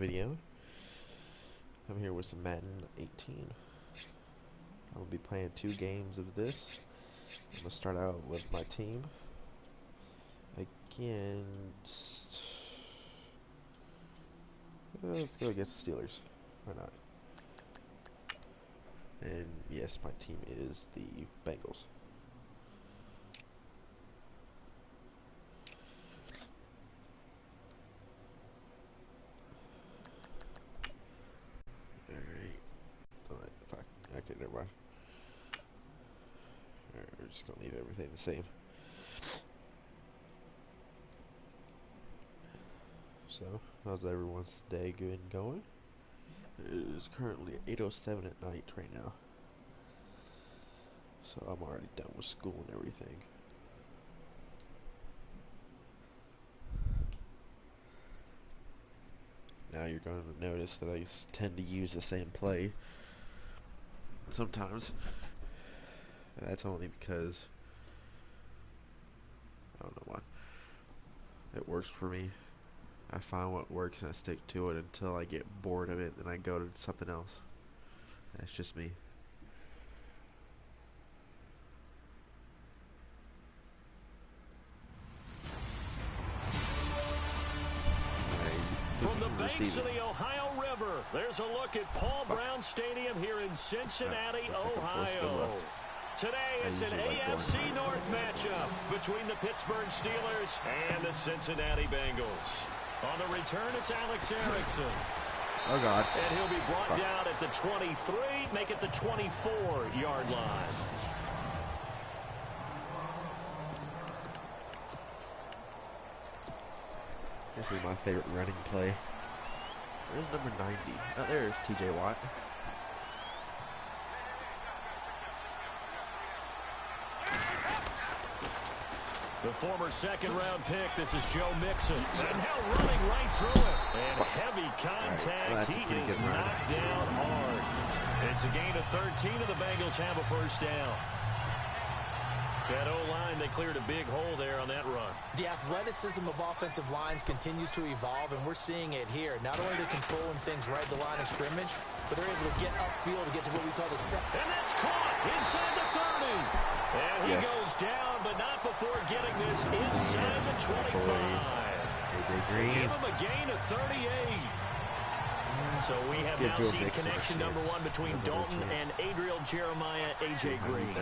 video. I'm here with some Madden 18. I will be playing 2 games of this. I'm going to start out with my team against... let's go against the Steelers. Why not? And yes, my team is the Bengals. Okay, never mind. Alright, we're just gonna leave everything the same. So, how's everyone's day going? It is currently 8:07 at night right now. So I'm already done with school and everything. Now you're going to notice that I tend to use the same play sometimes. That's only because I don't know why. It works for me. I find what works and I stick to it until I get bored of it, then I go to something else. That's just me. From the banks of the Ohio River, there's a look at Paul Brown Stadium here in Cincinnati, Ohio. Today, it's an AFC North matchup between the Pittsburgh Steelers and the Cincinnati Bengals. On the return, it's Alex Erickson. Oh, God. And he'll be brought down at the 23, make it the 24-yard line. This is my favorite running play. Where's number 90? Oh, there's TJ Watt. The former second-round pick, this is Joe Mixon. And now running right through it. And heavy contact. Right, he is knocked down hard. It's a gain of 13, and the Bengals have a first down. That O-line, they cleared a big hole there on that run. The athleticism of offensive lines continues to evolve, and we're seeing it here. Not only are they controlling things right at the line of scrimmage, but they're able to get upfield to get to what we call the set. And that's caught inside the 30. And he goes down, but not before getting this inside the 25. Give him a gain of 38. So we have now seen connection number 1 between Dalton and Adriel Jeremiah, A.J. Green.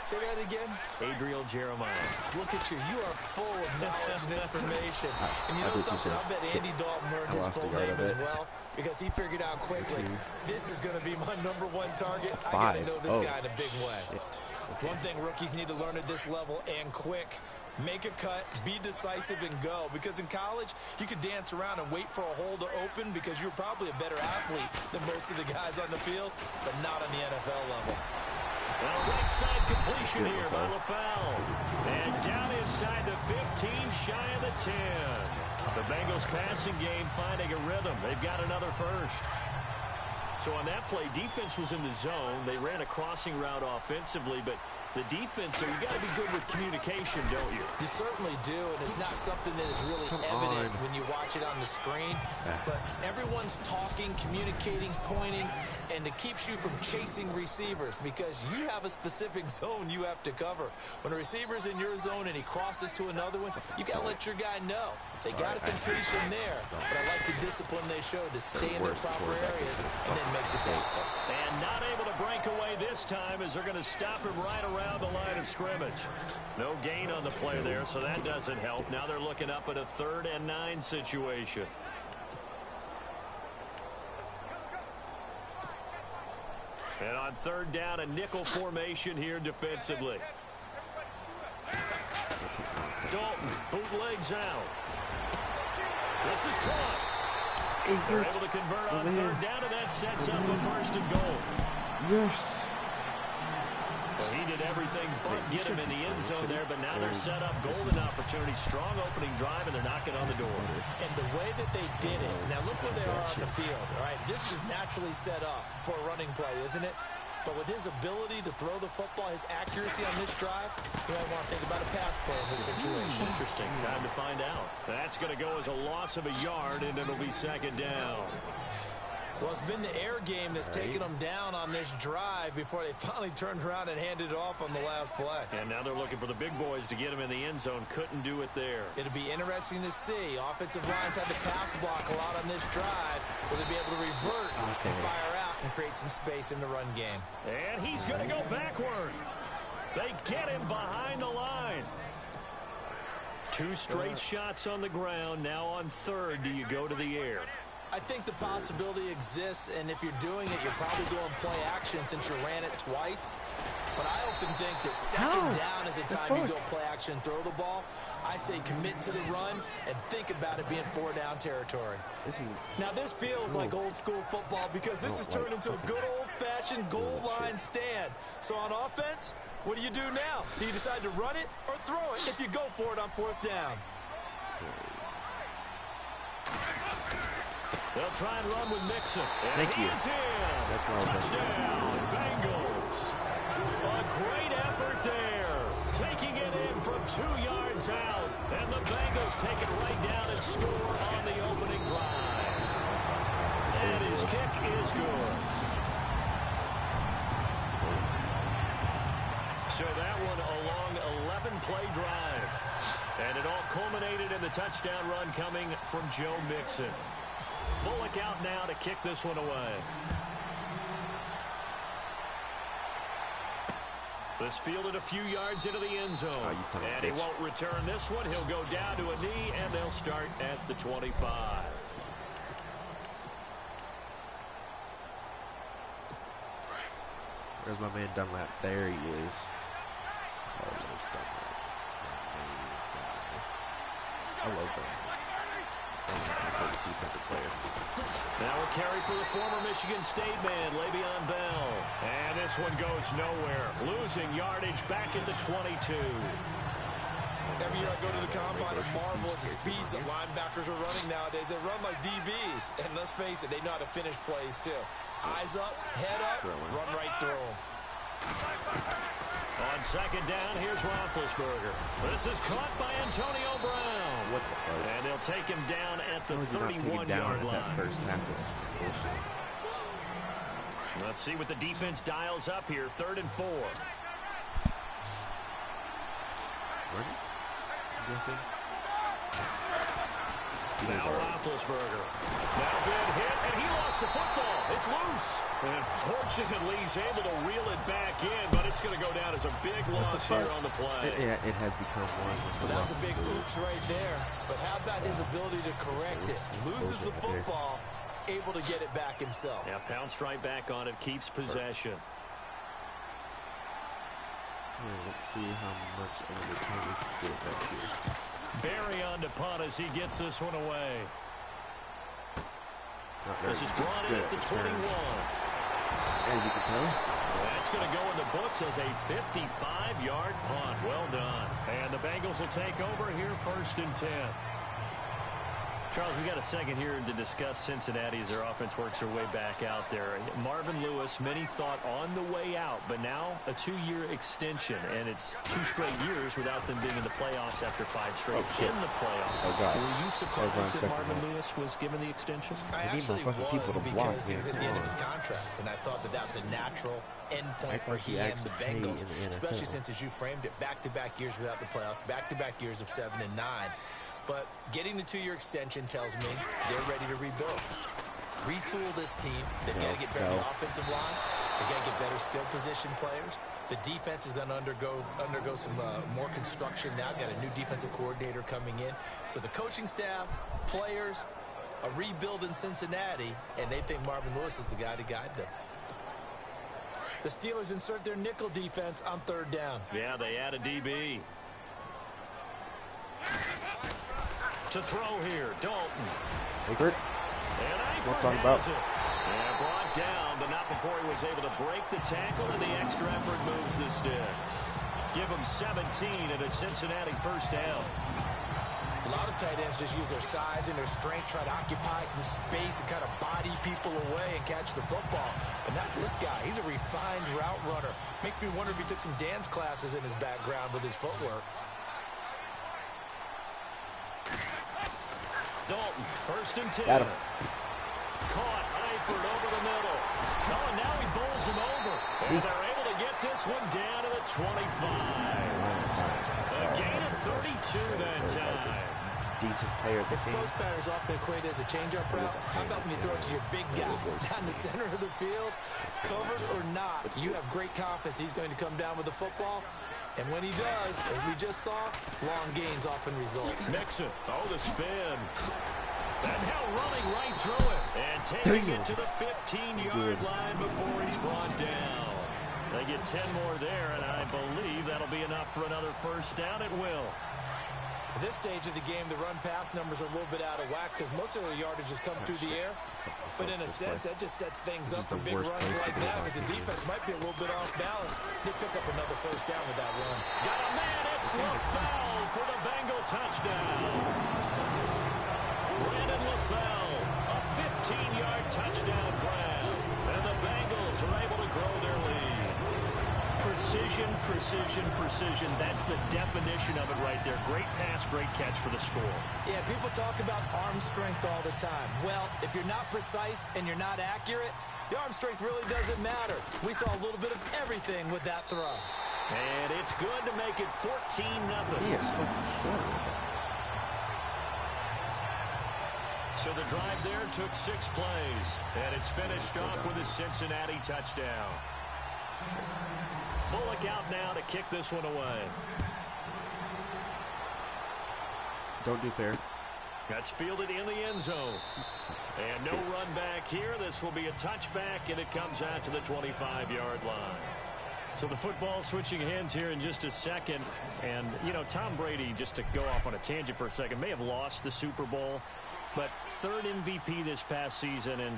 Say that again. Adriel Jeremiah. Look at you. You are full of knowledge and information. And you know something? I bet Andy Dalton learned his full name as well because he figured out quickly, this is going to be my number 1 target. I got to know this guy in a big way. One thing rookies need to learn at this level and quick. Make a cut, be decisive, and go. Because in college, you could dance around and wait for a hole to open because you're probably a better athlete than most of the guys on the field, but not on the NFL level. Well, right side completion here by LaFell. And down inside the 15, shy of the 10. The Bengals passing game finding a rhythm. They've got another first. So on that play, defense was in the zone. They ran a crossing route offensively, but the defense, so you got to be good with communication, don't you? You certainly do, and it's not something that is really evident when you watch it on the screen. But everyone's talking, communicating, pointing, and it keeps you from chasing receivers because you have a specific zone you have to cover. When a receiver's in your zone and he crosses to another one, you got to let your guy know. They got a completion there, but I like the discipline they showed to stay in the proper areas and then make the tackle. And not able to break away this time as they're going to stop him right around the line of scrimmage. No gain on the play there, so that doesn't help. Now they're looking up at a 3rd and 9 situation. And on 3rd down, a nickel formation here defensively. Dalton bootlegs out. This is caught. They're able to convert on 3rd down, and that sets up a 1st and goal. Yes. Well, he did everything but get him in the end zone there, but now they're set up golden opportunity. Strong opening drive, and they're knocking on the door. And the way that they did it, now look where they are on the field, all right? This is naturally set up for a running play, isn't it? But with his ability to throw the football, his accuracy on this drive, you might want to think about a pass play in this situation. Interesting. Time to find out. That's going to go as a loss of a yard, and it'll be second down. Well, it's been the air game that's taken them down on this drive before they finally turned around and handed it off on the last play. And now they're looking for the big boys to get him in the end zone. Couldn't do it there. It'll be interesting to see. Offensive lines had to pass block a lot on this drive. Will they be able to revert and fire out and create some space in the run game? And he's going to go backward. They get him behind the line. 2 straight shots on the ground. Now on third, do you go to the air? I think the possibility exists, and if you're doing it, you're probably doing play action since you ran it twice. But I often think that second down is a time you go play action, throw the ball. I say commit to the run and think about it being 4-down territory. Now, this feels like old school football because this has turned into a good old-fashioned goal line stand. So on offense, what do you do now? Do you decide to run it or throw it if you go for it on 4th down? They'll try and run with Mixon. Thank you. That's my touchdown, Bengals. A great effort there. Taking it in from 2 yards out. And the Bengals take it right down and score on the opening drive. And his kick is good. So that one a long 11-play drive. And it all culminated in the touchdown run coming from Joe Mixon. Bullock out now to kick this one away. This fielded a few yards into the end zone. And he won't return this one. He'll go down to a knee, and they'll start at the 25. There's my man Dunlap. There he is. I love Dunlap. Defensive player. Now a carry for the former Michigan State man, Le'Veon Bell. And this one goes nowhere. Losing yardage back at the 22. Every year I go to the combine and marvel at the speeds that linebackers are running nowadays. They run like DBs. And let's face it, they know how to finish plays too. Eyes up, head up, run right through them. On second down, here's Roethlisberger. This is caught by Antonio Brown. What the fuck? And they'll take him down at the 31-yard line. That first tackle. Let's see what the defense dials up here. 3rd and 4. Now Roethlisberger. Now good hit, and he lost the football. It's loose. And fortunately, he's able to reel it back in, but it's going to go down as a big loss here on the play. It has become one. That was a big oops right there. But how about his ability to correct it? Loses the football, able to get it back himself. Yeah, pounced right back on it, keeps possession. Let's see how much of the time we can get back here. Barry on to punt as he gets this one away. This is brought in at the 21. As you can tell. That's going to go in the books as a 55-yard punt. Well done. And the Bengals will take over here 1st and 10. Charles, we got a second here to discuss Cincinnati as their offense works their way back out there. Marvin Lewis, many thought on the way out, but now a 2-year extension, and it's 2 straight years without them being in the playoffs after 5 straight in the playoffs. Were you surprised that Marvin Lewis was given the extension? I actually was because he was at the end of his contract, and I thought that was a natural end point for he and the Bengals, especially since, as you framed it, back-to-back years without the playoffs, back-to-back years of 7 and 9. But getting the 2-year extension tells me they're ready to rebuild. Retool this team. They've got to get better offensive line. They've got to get better skill position players. The defense is going to undergo some more construction now. Got a new defensive coordinator coming in. So the coaching staff, players, a rebuild in Cincinnati, and they think Marvin Lewis is the guy to guide them. The Steelers insert their nickel defense on 3rd down. Yeah, they add a DB. To throw here, Dalton. Egbert. And Egbert has it. And brought down, but not before he was able to break the tackle, and the extra effort moves the sticks. Give him 17 and a Cincinnati 1st down. A lot of tight ends just use their size and their strength, try to occupy some space and kind of body people away and catch the football. But not this guy. He's a refined route runner. Makes me wonder if he took some dance classes in his background with his footwork. Dalton, 1st and 10. Got him. Caught, Eifert over the middle. Oh, and now he bowls him over. And they're able to get this one down to the 25. A gain of 32 that time. Decent player at the If team. post patterns often equated as a change-up route, how about when you throw it to your big guy down the center of the field? Covered or not, you have great confidence he's going to come down with the football. And when he does, as we just saw, long gains often result. Mixon, oh, the spin. And now running right through it. And taking it to the 15-yard line before he's brought down. They get 10 more there, and I believe that'll be enough for another first down at will. At this stage of the game, the run-pass numbers are a little bit out of whack because most of the yardage has come through the air. But in a sense, that just sets things up for big runs like that because the defense might be a little bit off balance. They pick up another first down with that run. Got a man, it's LaFell for the Bengal touchdown. Brandon LaFell, a 15-yard touchdown grab. And the Bengals are able to grow their lead. Precision, precision, precision. That's the definition of it right there. Great pass, great catch for the score. Yeah, people talk about arm strength all the time. Well, if you're not precise and you're not accurate, the arm strength really doesn't matter. We saw a little bit of everything with that throw. And it's good to make it 14-0. He is so short. So the drive there took 6 plays, and it's finished off with a Cincinnati touchdown. Bullock out now to kick this one away. Don't do fair. That's fielded in the end zone. And no run back here. This will be a touchback, and it comes out to the 25-yard line. So the football switching hands here in just a second. And, you know, Tom Brady, just to go off on a tangent for a second, may have lost the Super Bowl, but 3rd MVP this past season, and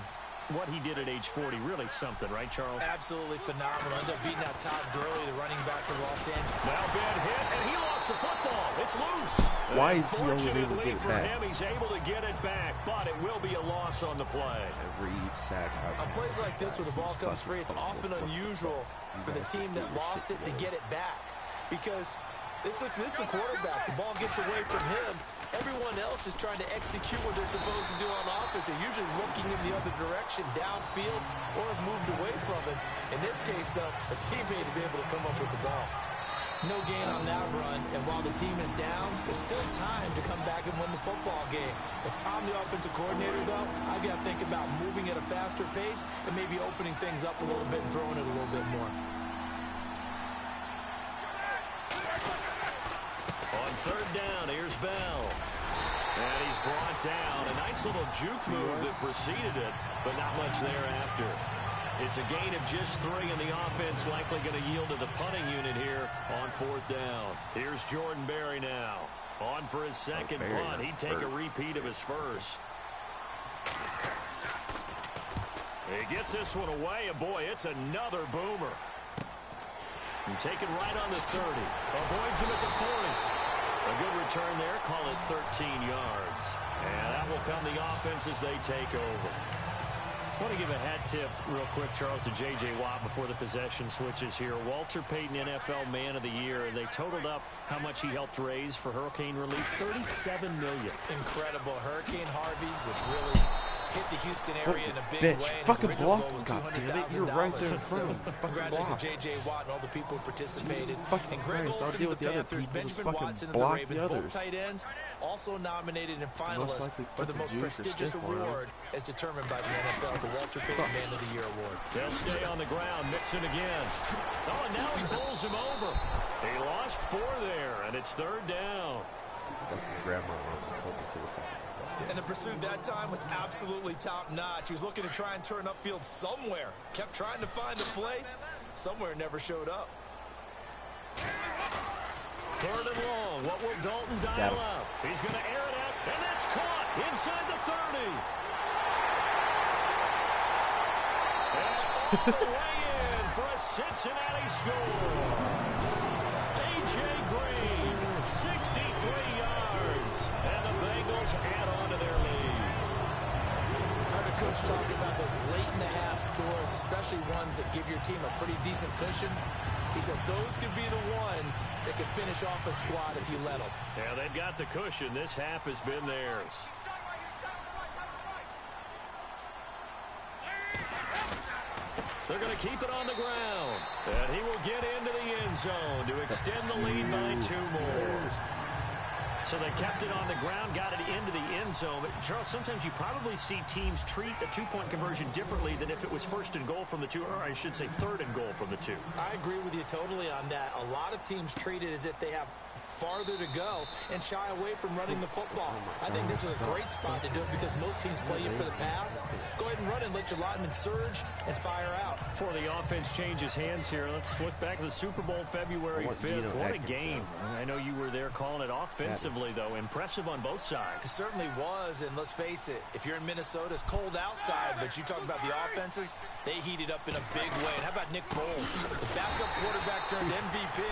what he did at age 40, really something, right, Charles? Absolutely phenomenal. Ended up beating out Todd Gurley, the running back for Los Angeles. Now bad hit, and he lost the football. It's loose. Why is he always able to Fortunately get it for back? him, he's able to get it back, but it will be a loss on the play. Every sack. On plays like this where the ball comes free, it's often unusual for the team that lost it to get it back. Because this is the quarterback. The ball gets away from him. Everyone else is trying to execute what they're supposed to do on offense. They're usually looking in the other direction, downfield, or have moved away from it. In this case, though, a teammate is able to come up with the ball. No gain on that run, and while the team is down, there's still time to come back and win the football game. If I'm the offensive coordinator, though, I've got to think about moving at a faster pace and maybe opening things up a little bit and throwing it a little bit more. On 3rd down, here's Bell. And he's brought down. A nice little juke move that preceded it, but not much thereafter. It's a gain of just 3, and the offense likely going to yield to the punting unit here on 4th down. Here's Jordan Berry now. On for his second punt. He'd take a repeat of his first. He gets this one away, and boy, it's another boomer. And taken right on the 30. Avoids him at the 40. A good return there. Call it 13 yards. And that will come the offense as they take over. I want to give a hat tip real quick, Charles, to J.J. Watt before the possession switches here. Walter Payton, NFL Man of the Year, and they totaled up how much he helped raise for hurricane relief, $37 million. Incredible. Hurricane Harvey, which really hit the Houston area in a big way. And his Fucking original block. goal was God damn it. You're $200,000. right there in front of him. Congratulations to J.J. Watt and all the people who participated. And Greg Christ, Olsen deal of with the the other Panthers, people. Just Benjamin fucking Watson of the block Ravens, the both others. tight ends, also nominated and finalists likely for the fucking most Jews or prestigious stiff one, award as determined by the NFL, the Walter Payton Man of the Year Award. They'll stay on the ground. Mixon again. Oh, and now he bowls him over. He lost 4 there, and it's 3rd down. And the pursuit that time was absolutely top-notch. He was looking to try and turn upfield somewhere. Kept trying to find a place. Somewhere never showed up. 3rd and long. What will Dalton dial up? He's going to air it out, and that's caught inside the 30. And all the way in for a Cincinnati score. A A.J. Green, 63 yards. And the Bengals add on to their lead. I heard a coach talk about those late-in-the-half scores, especially ones that give your team a pretty decent cushion. He said those could be the ones that can finish off a squad if you let them. Yeah, they've got the cushion. This half has been theirs. They're going to keep it on the ground. And he will get into the end zone to extend the lead by 2 more. So they kept it on the ground, got it into the end zone. But, Charles, sometimes you probably see teams treat a two-point conversion differently than if it was first and goal from the 2, or I should say third and goal from the 2. I agree with you totally on that. A lot of teams treat it as if they have farther to go and shy away from running the football. I think this is a great spot to do it because most teams play you for the pass. Go ahead and run and let your linemen surge and fire out. Before the offense changes hands here, let's look back to the Super Bowl February 5th. What a game. I know you were there calling it offensively, though. Impressive on both sides. It certainly was, and let's face it, if you're in Minnesota, it's cold outside, but you talk about the offenses, they heated up in a big way. And how about Nick Foles, the backup quarterback turned MVP,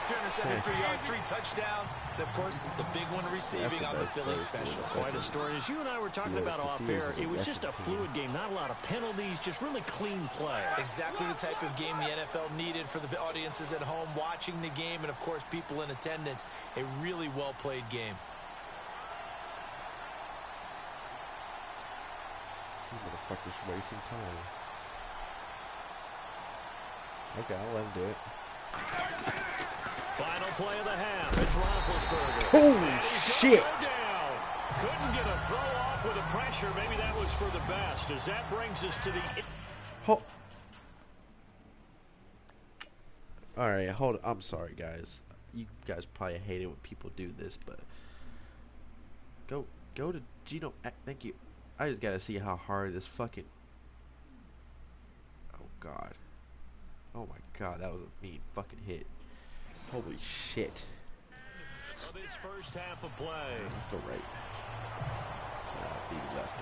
373 yards, 3 touchdowns, and, of course, the big one receiving on the Philly special. Quite a story. As you and I were talking about off air, it was just a fluid game, not a lot of penalties, just really clean play. Exactly the type of game the NFL needed for the audiences at home watching the game and, of course, people in attendance. A really well-played game. You motherfuckers wasting time. Okay, I'll let him do it. Final play of the half. It's Roethlisberger. Holy shit! Couldn't get a throw off with the pressure. Maybe that was for the best, as that brings us to the... Alright, hold on. I'm sorry, guys. You guys probably hate it when people do this, but... Go to Geno... Thank you. I just gotta see how hard this fucking... Oh, God. Oh, my God. That was a mean fucking hit. Holy shit. Of his first half of play. Let's go right. So I'll be left.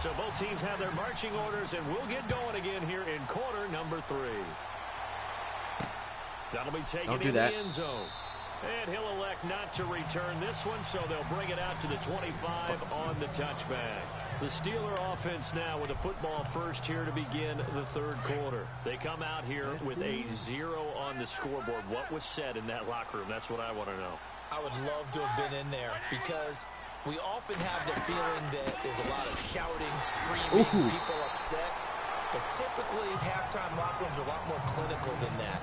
So both teams have their marching orders, and we'll get going again here in quarter number 3. That'll be taken in the end zone. And he'll elect not to return this one, so they'll bring it out to the 25 on the touchback. The Steeler offense now with a football first here to begin the third quarter. They come out here with a 0 on the scoreboard. What was said in that locker room? That's what I want to know. I would love to have been in there because we often have the feeling that there's a lot of shouting, screaming, people upset. But typically, halftime locker rooms are a lot more clinical than that.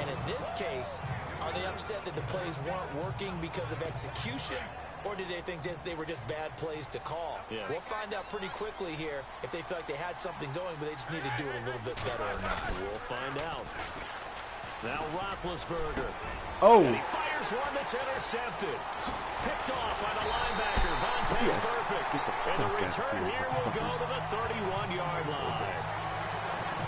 And in this case, are they upset that the plays weren't working because of execution? Or did they think they were just bad plays to call? Yeah. We'll find out pretty quickly here if they feel like they had something going, but they just need to do it a little bit better or not. We'll find out. Now Roethlisberger. Oh. And he fires one that's intercepted. Picked off by the linebacker. Vontae's perfect. And the return here will go to the 31-yard line.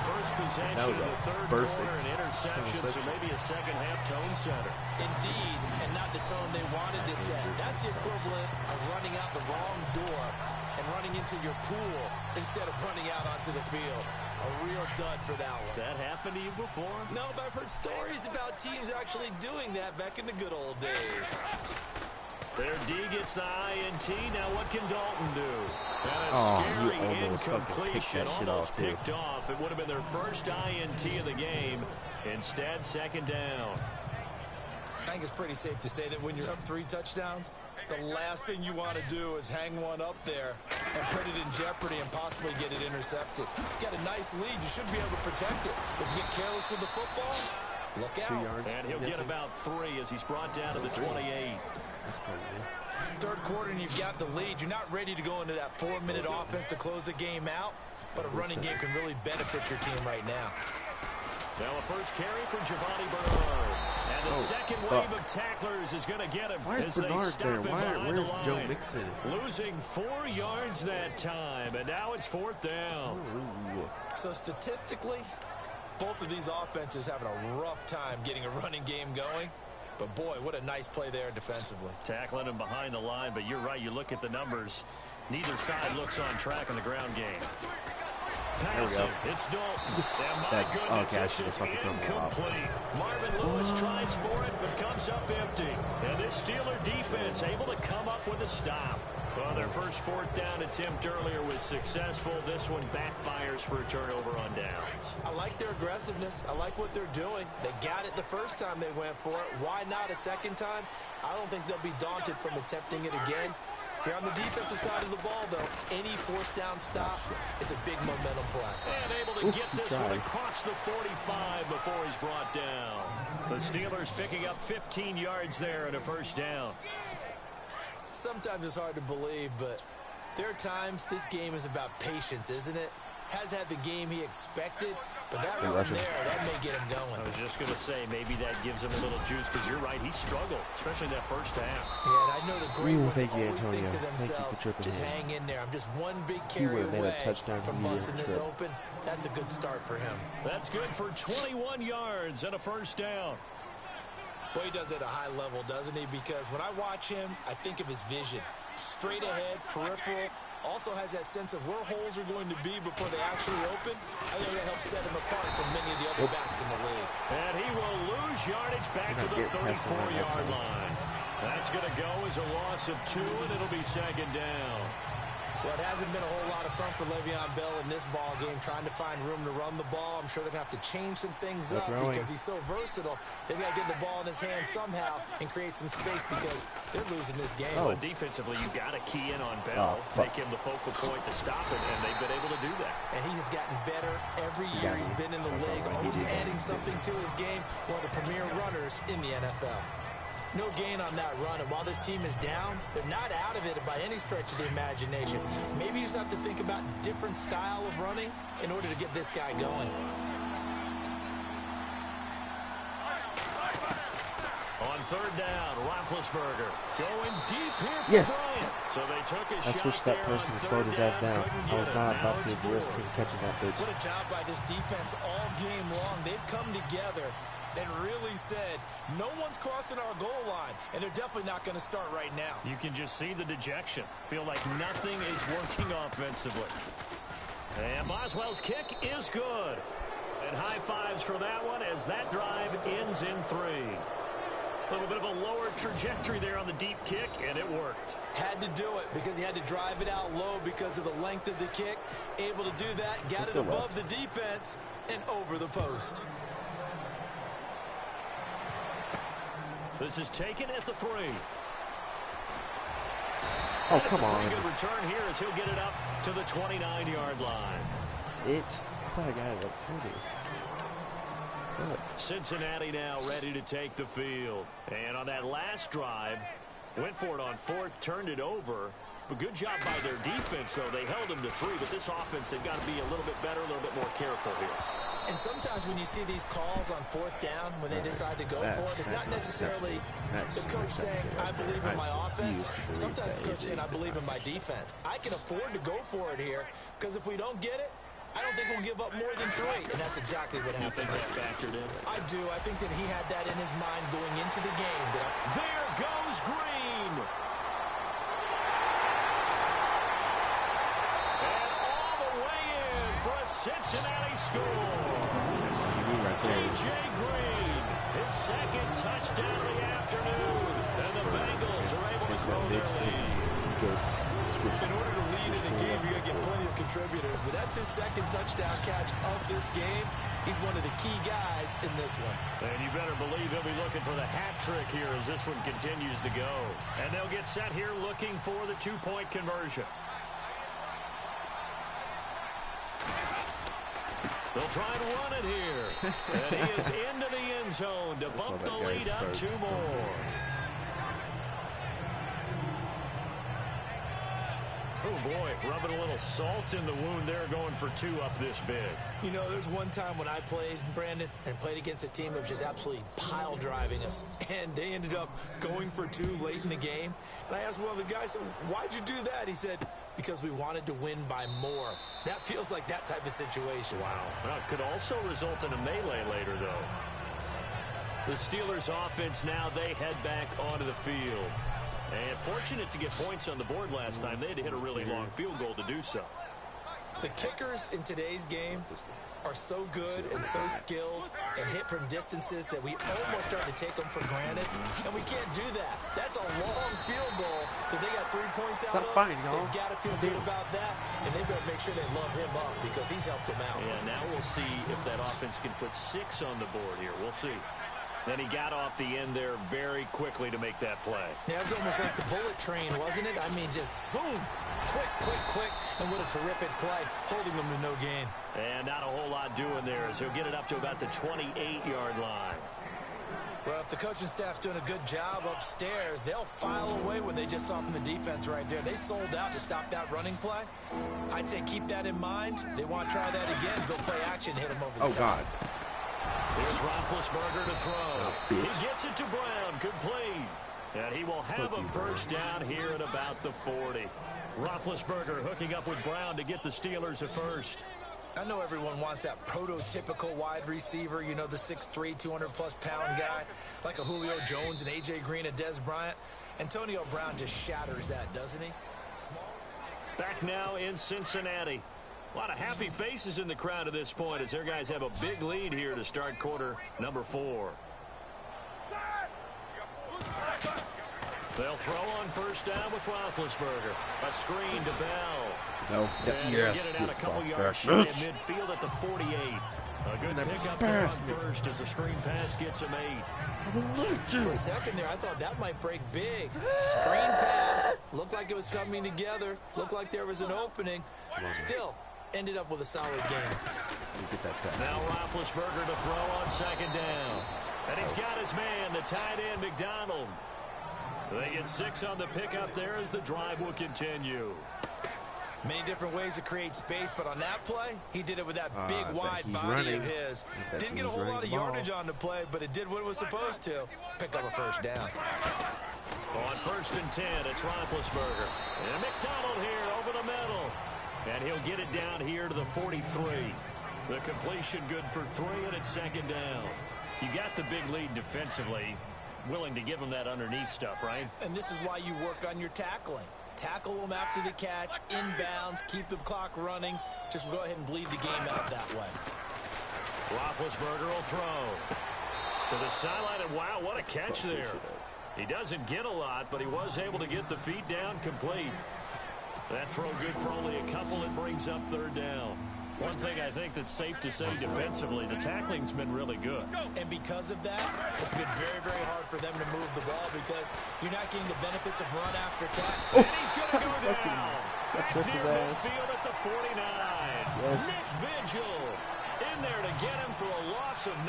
First possession of the third quarter, an interception, so maybe a second-half tone setter. Indeed, and not the tone they wanted to set. That's the equivalent of running out the wrong door and running into your pool instead of running out onto the field. A real dud for that one. Has that happened to you before? No, but I've heard stories about teams actually doing that back in the good old days. Their D gets the INT. Now what can Dalton do? And a scary incompletion, almost picked off. It would have been their first INT of the game. Instead, second down. I think it's pretty safe to say that when you're up 3 touchdowns, the last thing you want to do is hang one up there and put it in jeopardy and possibly get it intercepted. You got a nice lead. You should be able to protect it. If you get careless with the football, look out. 2 yards. And he'll get about 3 as he's brought down to the 28. Third quarter and you've got the lead. You're not ready to go into that 4-minute offense to close the game out, but a running game can really benefit your team right now. Now a first carry for Giovanni Bernard. And the second wave of tacklers is going to get him. Why is Bernard there? Where's Joe Mixon? Losing 4 yards that time, and now it's 4th down. So statistically, both of these offenses having a rough time getting a running game going. But, boy, what a nice play there defensively. Tackling him behind the line, but you're right. You look at the numbers. Neither side looks on track in the ground game. Passing. It's Dalton. And my goodness, this is incomplete. Marvin Lewis tries for it, but comes up empty. And this Steeler defense able to come up with a stop. Well, their first fourth down attempt earlier was successful. This one backfires for a turnover on downs. I like their aggressiveness. I like what they're doing. They got it the first time they went for it. Why not a second time? I don't think they'll be daunted from attempting it again. If you're on the defensive side of the ball, though, any fourth down stop is a big momentum play. And able to get this one across the 45 before he's brought down. The Steelers picking up 15 yards there and a first down. Sometimes it's hard to believe, but there are times this game is about patience, isn't it? Has had the game he expected, but that run there, that may get him going. I was just going to say, maybe that gives him a little juice, because you're right, he struggled, especially in that first half. Yeah, and I know the great ones always think to themselves, just hang in there. I'm just one big carry away from busting this open. That's a good start for him. That's good for 21 yards and a first down. Boy, he does it at a high level, doesn't he? Because when I watch him, I think of his vision. Straight ahead, peripheral. Also has that sense of where holes are going to be before they actually open. I think that helps set him apart from many of the other backs in the league. And he will lose yardage back to the 34-yard line. That's going to go as a loss of 2, and it'll be second down. Well, it hasn't been a whole lot of fun for Le'Veon Bell in this ball game, trying to find room to run the ball. I'm sure they're going to have to change some things up because he's so versatile. They've got to get the ball in his hands somehow and create some space because they're losing this game. But defensively, you've got to key in on Bell, make him the focal point to stop it, and they've been able to do that. And he has gotten better every year he's been in the league, always adding something to his game, one of the premier runners in the NFL. No gain on that run, and while this team is down, they're not out of it by any stretch of the imagination. Maybe you just have to think about different style of running in order to get this guy going. On third down, Roethlisberger going deep here for Bryant. So they took a shot. I switched that person to slow his ass down. I was not about to risk him catching that bitch. What a job by this defense all game long. They've come together and really said, no one's crossing our goal line, and they're definitely not going to start right now. You can just see the dejection. Feel like nothing is working offensively. And Boswell's kick is good. And high fives for that one as that drive ends in 3. A little bit of a lower trajectory there on the deep kick, and it worked. Had to do it because he had to drive it out low because of the length of the kick. Able to do that, got it above the defense and over the post. This is taken at the 3. Oh, come on. Pretty good return here as he'll get it up to the 29-yard line. I thought I got it up 30. Look. Cincinnati now ready to take the field. And on that last drive, went for it on 4th, turned it over. But good job by their defense, though. They held them to 3, but this offense, they've got to be a little bit better, a little bit more careful here. And sometimes when you see these calls on 4th down, when they decide to go for it, it's not necessarily the coach saying, I believe in my offense. Sometimes the coach saying, I believe in my defense. I can afford to go for it here, because if we don't get it, I don't think we'll give up more than 3. And that's exactly what happened. You think that factored in? I do. I think that he had that in his mind going into the game. There goes Green. And all the way in for a Cincinnati score. A.J. Green, his second touchdown of the afternoon. And the Bengals are able to grow their lead. In order to lead in a game, you're going to get plenty of contributors, but that's his second touchdown catch of this game. He's one of the key guys in this one. And you better believe he'll be looking for the hat trick here as this one continues to go. And they'll get set here looking for the 2-point conversion. They'll try and run it here. And he is into the end zone to bump the lead up 2 more. Oh, boy, rubbing a little salt in the wound there, going for 2 up this big. You know, there's one time when I played, Brandon, and played against a team that was just absolutely pile driving us, and they ended up going for 2 late in the game. And I asked one of the guys, why'd you do that? He said, because we wanted to win by more. That feels like that type of situation. Wow. Well, it could also result in a melee later, though. The Steelers' offense now, they head back onto the field. And fortunate to get points on the board last time. They had to hit a really long field goal to do so. The kickers in today's game are so good and so skilled and hit from distances that we almost start to take them for granted, and we can't do that. That's a long field goal that they got 3 points out of. They've got to feel good about that, and they better make sure they love him up because he's helped them out. Yeah, now we'll see if that offense can put 6 on the board here. We'll see. Then he got off the end there very quickly to make that play. Yeah, it was almost like the bullet train, wasn't it? I mean, just zoom. Quick, and what a terrific play, holding them to no gain. And not a whole lot doing there as he'll get it up to about the 28-yard line. Well, if the coaching staff's doing a good job upstairs, they'll file away what they just saw from the defense right there. They sold out to stop that running play. I'd say keep that in mind. They want to try that again, go play action, hit them over the top. God. Here's Roethlisberger to throw. He gets it to Brown, complete. And he will have a first down here at about the 40. Roethlisberger hooking up with Brown to get the Steelers a first. I know everyone wants that prototypical wide receiver, you know, the 6'3", 200-plus-pound guy, like a Julio Jones and A.J. Green and Dez Bryant. Antonio Brown just shatters that, doesn't he? Back now in Cincinnati. A lot of happy faces in the crowd at this point as their guys have a big lead here to start quarter number 4. They'll throw on first down with Roethlisberger. A screen to Bell. No. And get it out a couple yards shy in midfield at the 48. A good pickup there on first as the screen pass gets him 8. For a second there, I thought that might break big. Screen pass. Looked like it was coming together. Looked like there was an opening. Still, ended up with a solid game. Now Roethlisberger to throw on second down. And he's got his man, the tight end, McDonald. They get 6 on the pickup there as the drive will continue. Many different ways to create space, but on that play, he did it with that big, wide body of his. Didn't get a whole lot of yardage on the play, but it did what it was supposed to. Pick up a first down. On first and 10, it's Roethlisberger. And McDonald here over the middle. And he'll get it down here to the 43. The completion good for 3, and it's second down. You got the big lead defensively. Willing to give them that underneath stuff, right? And this is why you work on your tackling. Tackle them after the catch, inbounds, keep the clock running. Just go ahead and bleed the game out that way. Roethlisberger will throw to the sideline, and wow, what a catch there. He doesn't get a lot, but he was able to get the feet down complete. That throw good for only a couple. It brings up third down. One thing I think that's safe to say defensively, the tackling's been really good. And because of that, it's been very, very hard for them to move the ball because you're not getting the benefits of run after catch. Oh. And he's going to go down. Back near midfield at the 49. Yes. Nick Vigil in there to get him for a loss of 9,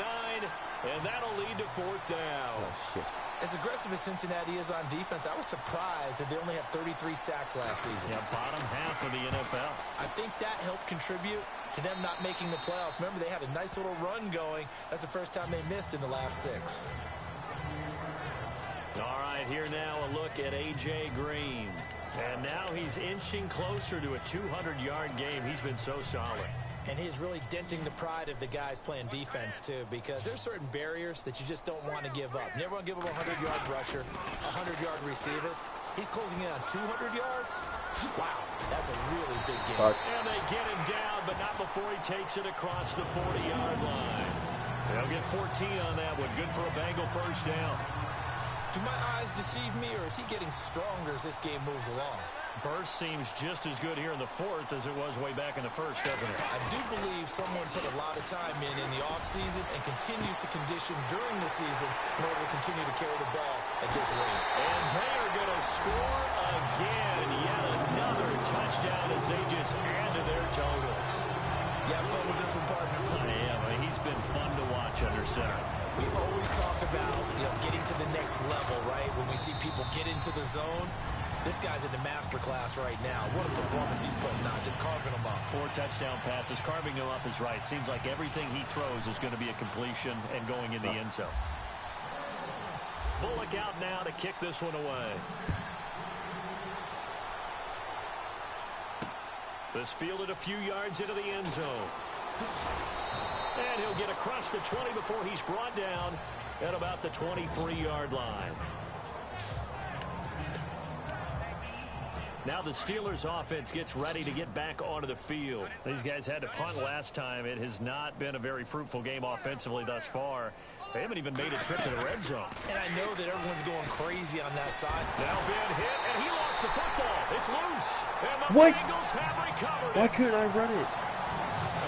and that'll lead to fourth down. Oh, shit. As aggressive as Cincinnati is on defense, I was surprised that they only had 33 sacks last season. Yeah, bottom half of the NFL. I think that helped contribute to them not making the playoffs. Remember, they had a nice little run going. That's the first time they missed in the last 6. All right, here now a look at A.J. Green. And now he's inching closer to a 200-yard game. He's been so solid. And he's really denting the pride of the guys playing defense, too, because there's certain barriers that you just don't want to give up. Never want to give up a 100-yard rusher, a 100-yard receiver. He's closing in on 200 yards. Wow, that's a really big game. And they get him down, but not before he takes it across the 40-yard line. They'll get 14 on that one. Good for a Bengal first down. Do my eyes deceive me, or is he getting stronger as this game moves along? Burst seems just as good here in the 4th as it was way back in the 1st, doesn't it? I do believe someone put a lot of time in the offseason and continues to condition during the season in order to continue to carry the ball at this rate. And they are going to score again. Yet another touchdown as they just add to their totals. You have fun with this one, partner? I am. He's been fun to watch under center. We always talk about getting to the next level, right? When we see people get into the zone. This guy's in the master class right now. What a performance he's putting on, just carving them up. 4 touchdown passes. Carving them up is right. Seems like everything he throws is going to be a completion and going in the end zone. Bullock out now to kick this one away. This fielded a few yards into the end zone. And he'll get across the 20 before he's brought down at about the 23-yard line. Now the Steelers offense gets ready to get back onto the field. These guys had to punt last time. It has not been a very fruitful game offensively thus far. They haven't even made a trip to the red zone. And I know that everyone's going crazy on that side. Now being hit, and he lost the football. It's loose. And the What? Bengals have recovered it. Why couldn't I run it?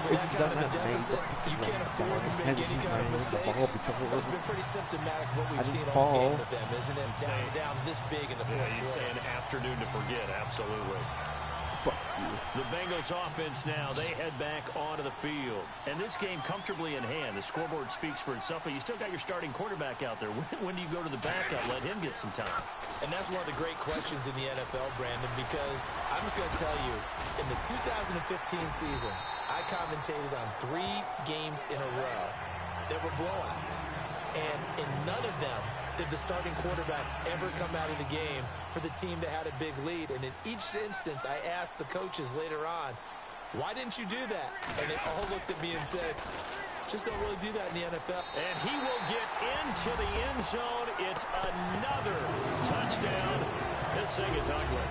With that kind of a deficit, you can't afford to make any kind of mistakes. It's been pretty symptomatic of what we've seen all game with them, isn't it? Down this big in the fourth quarter. You'd say an afternoon to forget, absolutely. The Bengals offense now, they head back onto the field. And this game comfortably in hand. The scoreboard speaks for itself, but you still got your starting quarterback out there. When do you go to the backup? Let him get some time. And that's one of the great questions in the NFL, Brandon, because I'm just going to tell you, in the 2015 season, I commentated on 3 games in a row that were blowouts. And in none of them did the starting quarterback ever come out of the game for the team that had a big lead. And in each instance, I asked the coaches later on, why didn't you do that? And they all looked at me and said, just don't really do that in the NFL. And he will get into the end zone. It's another touchdown. This thing is ugly.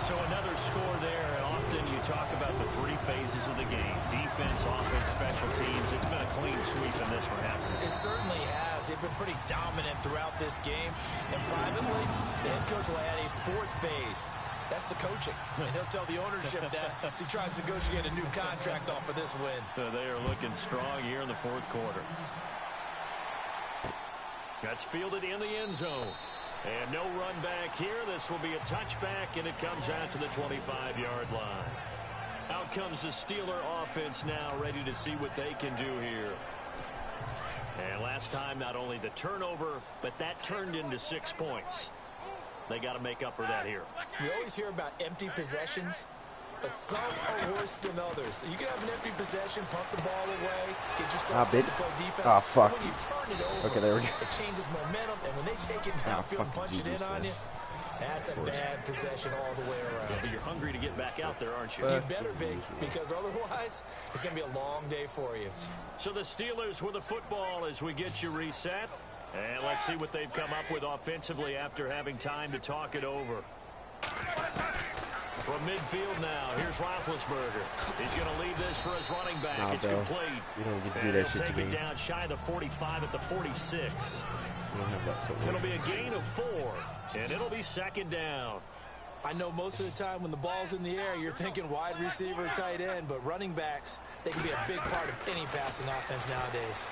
So another score there. And often you talk about the 3 phases of the game. Defense, offense, special teams. It's been a clean sweep in this one, hasn't it? It certainly has. They've been pretty dominant throughout this game. And privately, the head coach will add a 4th phase. That's the coaching. And he'll tell the ownership that as he tries to negotiate a new contract off of this win. They are looking strong here in the 4th quarter. That's fielded in the end zone. And no run back here. This will be a touchback, and it comes out to the 25-yard line. Out comes the Steeler offense now, ready to see what they can do here. And last time, not only the turnover, but that turned into 6 points. They got to make up for that here. You always hear about empty possessions, but some are worse than others. You can have an empty possession, pump the ball away, get yourself set to play defense. Ah, fuck. When you turn it over, okay, there we go. It changes momentum, and when they take it downfield and punch it in on you, that's a bad possession all the way around. Yeah, but you're hungry to get back out there, aren't you? You better be, because otherwise, it's going to be a long day for you. So the Steelers with the football as we get you reset. And let's see what they've come up with offensively after having time to talk it over. From midfield now, here's Roethlisberger. He's going to leave this for his running back. Nah, it's bro. complete. You don't get to do And that he'll shit to take me. it down shy of the 45 at the 46. You don't have that footwork. It'll be a gain of 4, and it'll be 2nd down. I know most of the time when the ball's in the air, you're thinking wide receiver, tight end, but running backs, they can be a big part of any passing offense nowadays.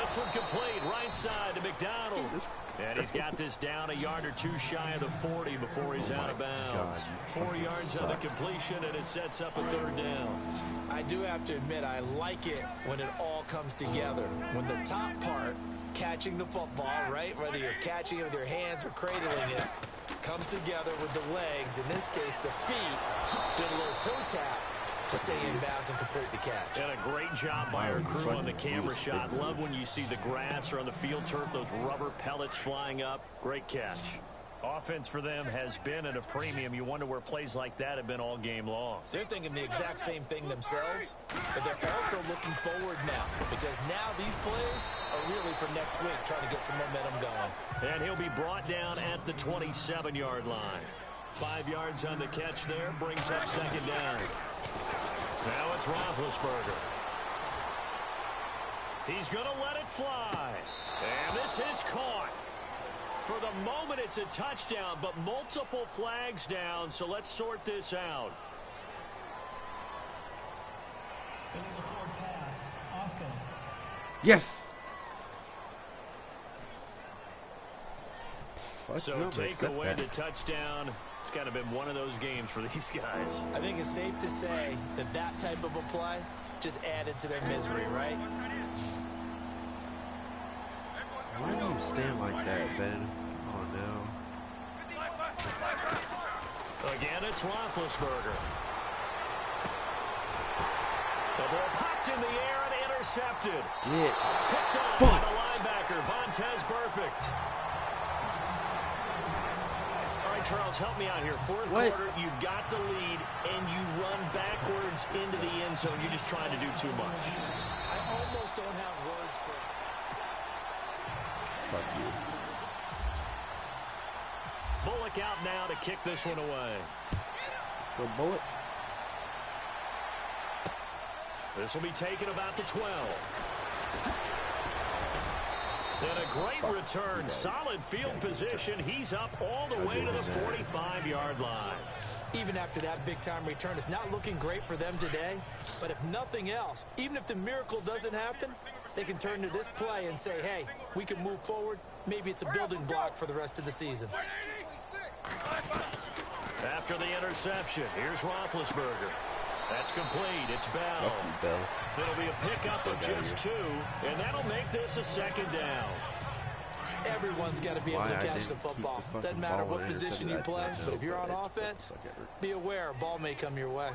This one complete, right side to McDonald. And he's got this down a yard or 2 shy of the 40 before he's out of bounds. God, 4 yards on the completion, and it sets up a 3rd down. I do have to admit, I like it when it all comes together. When the top part, catching the football, right, whether you're catching it with your hands or cradling it, comes together with the legs, in this case the feet, did a little toe tap to stay in bounds and complete the catch. And a great job by our crew on the camera shot. Love when you see the grass or on the field turf, those rubber pellets flying up. Great catch. Offense for them has been at a premium. You wonder where plays like that have been all game long. They're thinking the exact same thing themselves, but they're also looking forward now, because now these plays are really for next week, trying to get some momentum going. And he'll be brought down at the 27-yard line. 5 yards on the catch there, brings up 2nd down. Now it's Roethlisberger. He's going to let it fly. And this is caught. For the moment, it's a touchdown, but multiple flags down, so let's sort this out. Pass, offense. Yes. So take away the touchdown. It's kind of been one of those games for these guys. I think it's safe to say that that type of a play just added to their misery, right? Why do you stand like that, Ben? Oh, no. Again, it's Roethlisberger. The ball popped in the air and intercepted. Get Picked off by the linebacker, Vontaze Burfict. All right, Charles, help me out here. Fourth quarter, you've got the lead, and you run backwards into the end zone. You're just trying to do too much. I almost don't have words for it. fuck you. Bully look out now to kick this one away. Let's go, Bullet. This will be taken about the 12. And a great return. Solid field position. He's up all the way to the 45-yard line. Even after that big-time return, it's not looking great for them today. But if nothing else, even if the miracle doesn't happen, they can turn to this play and say, hey, we can move forward. Maybe it's a building block for the rest of the season. After the interception, here's Roethlisberger. That's complete. It's Bell. It'll be a pickup of just 2, and that'll make this a second down. Everyone's got to be able to catch the football. Doesn't matter what position you play, but if you're on offense, be aware a ball may come your way.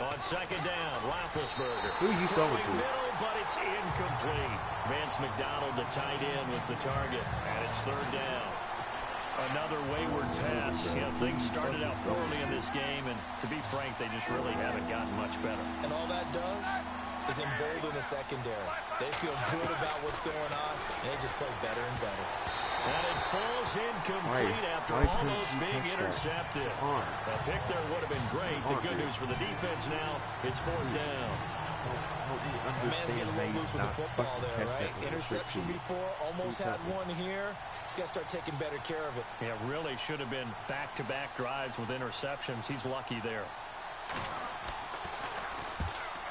On second down, Roethlisberger. Who are you throwing to? Middle, but it's incomplete. Vance McDonald, the tight end, was the target, and it's third down. Another wayward pass. Yeah, things started out poorly in this game, and to be frank, they just really haven't gotten much better. And all that does is embolden the secondary. They feel good about what's going on, and they just play better and better. And it falls incomplete after almost being intercepted. A pick there would have been great. The good news for the defense now, it's fourth down. Man's getting a little loose with the football there, right? Interception before, almost had one here. He's got to start taking better care of it. Yeah, really should have been back-to-back drives with interceptions. He's lucky there.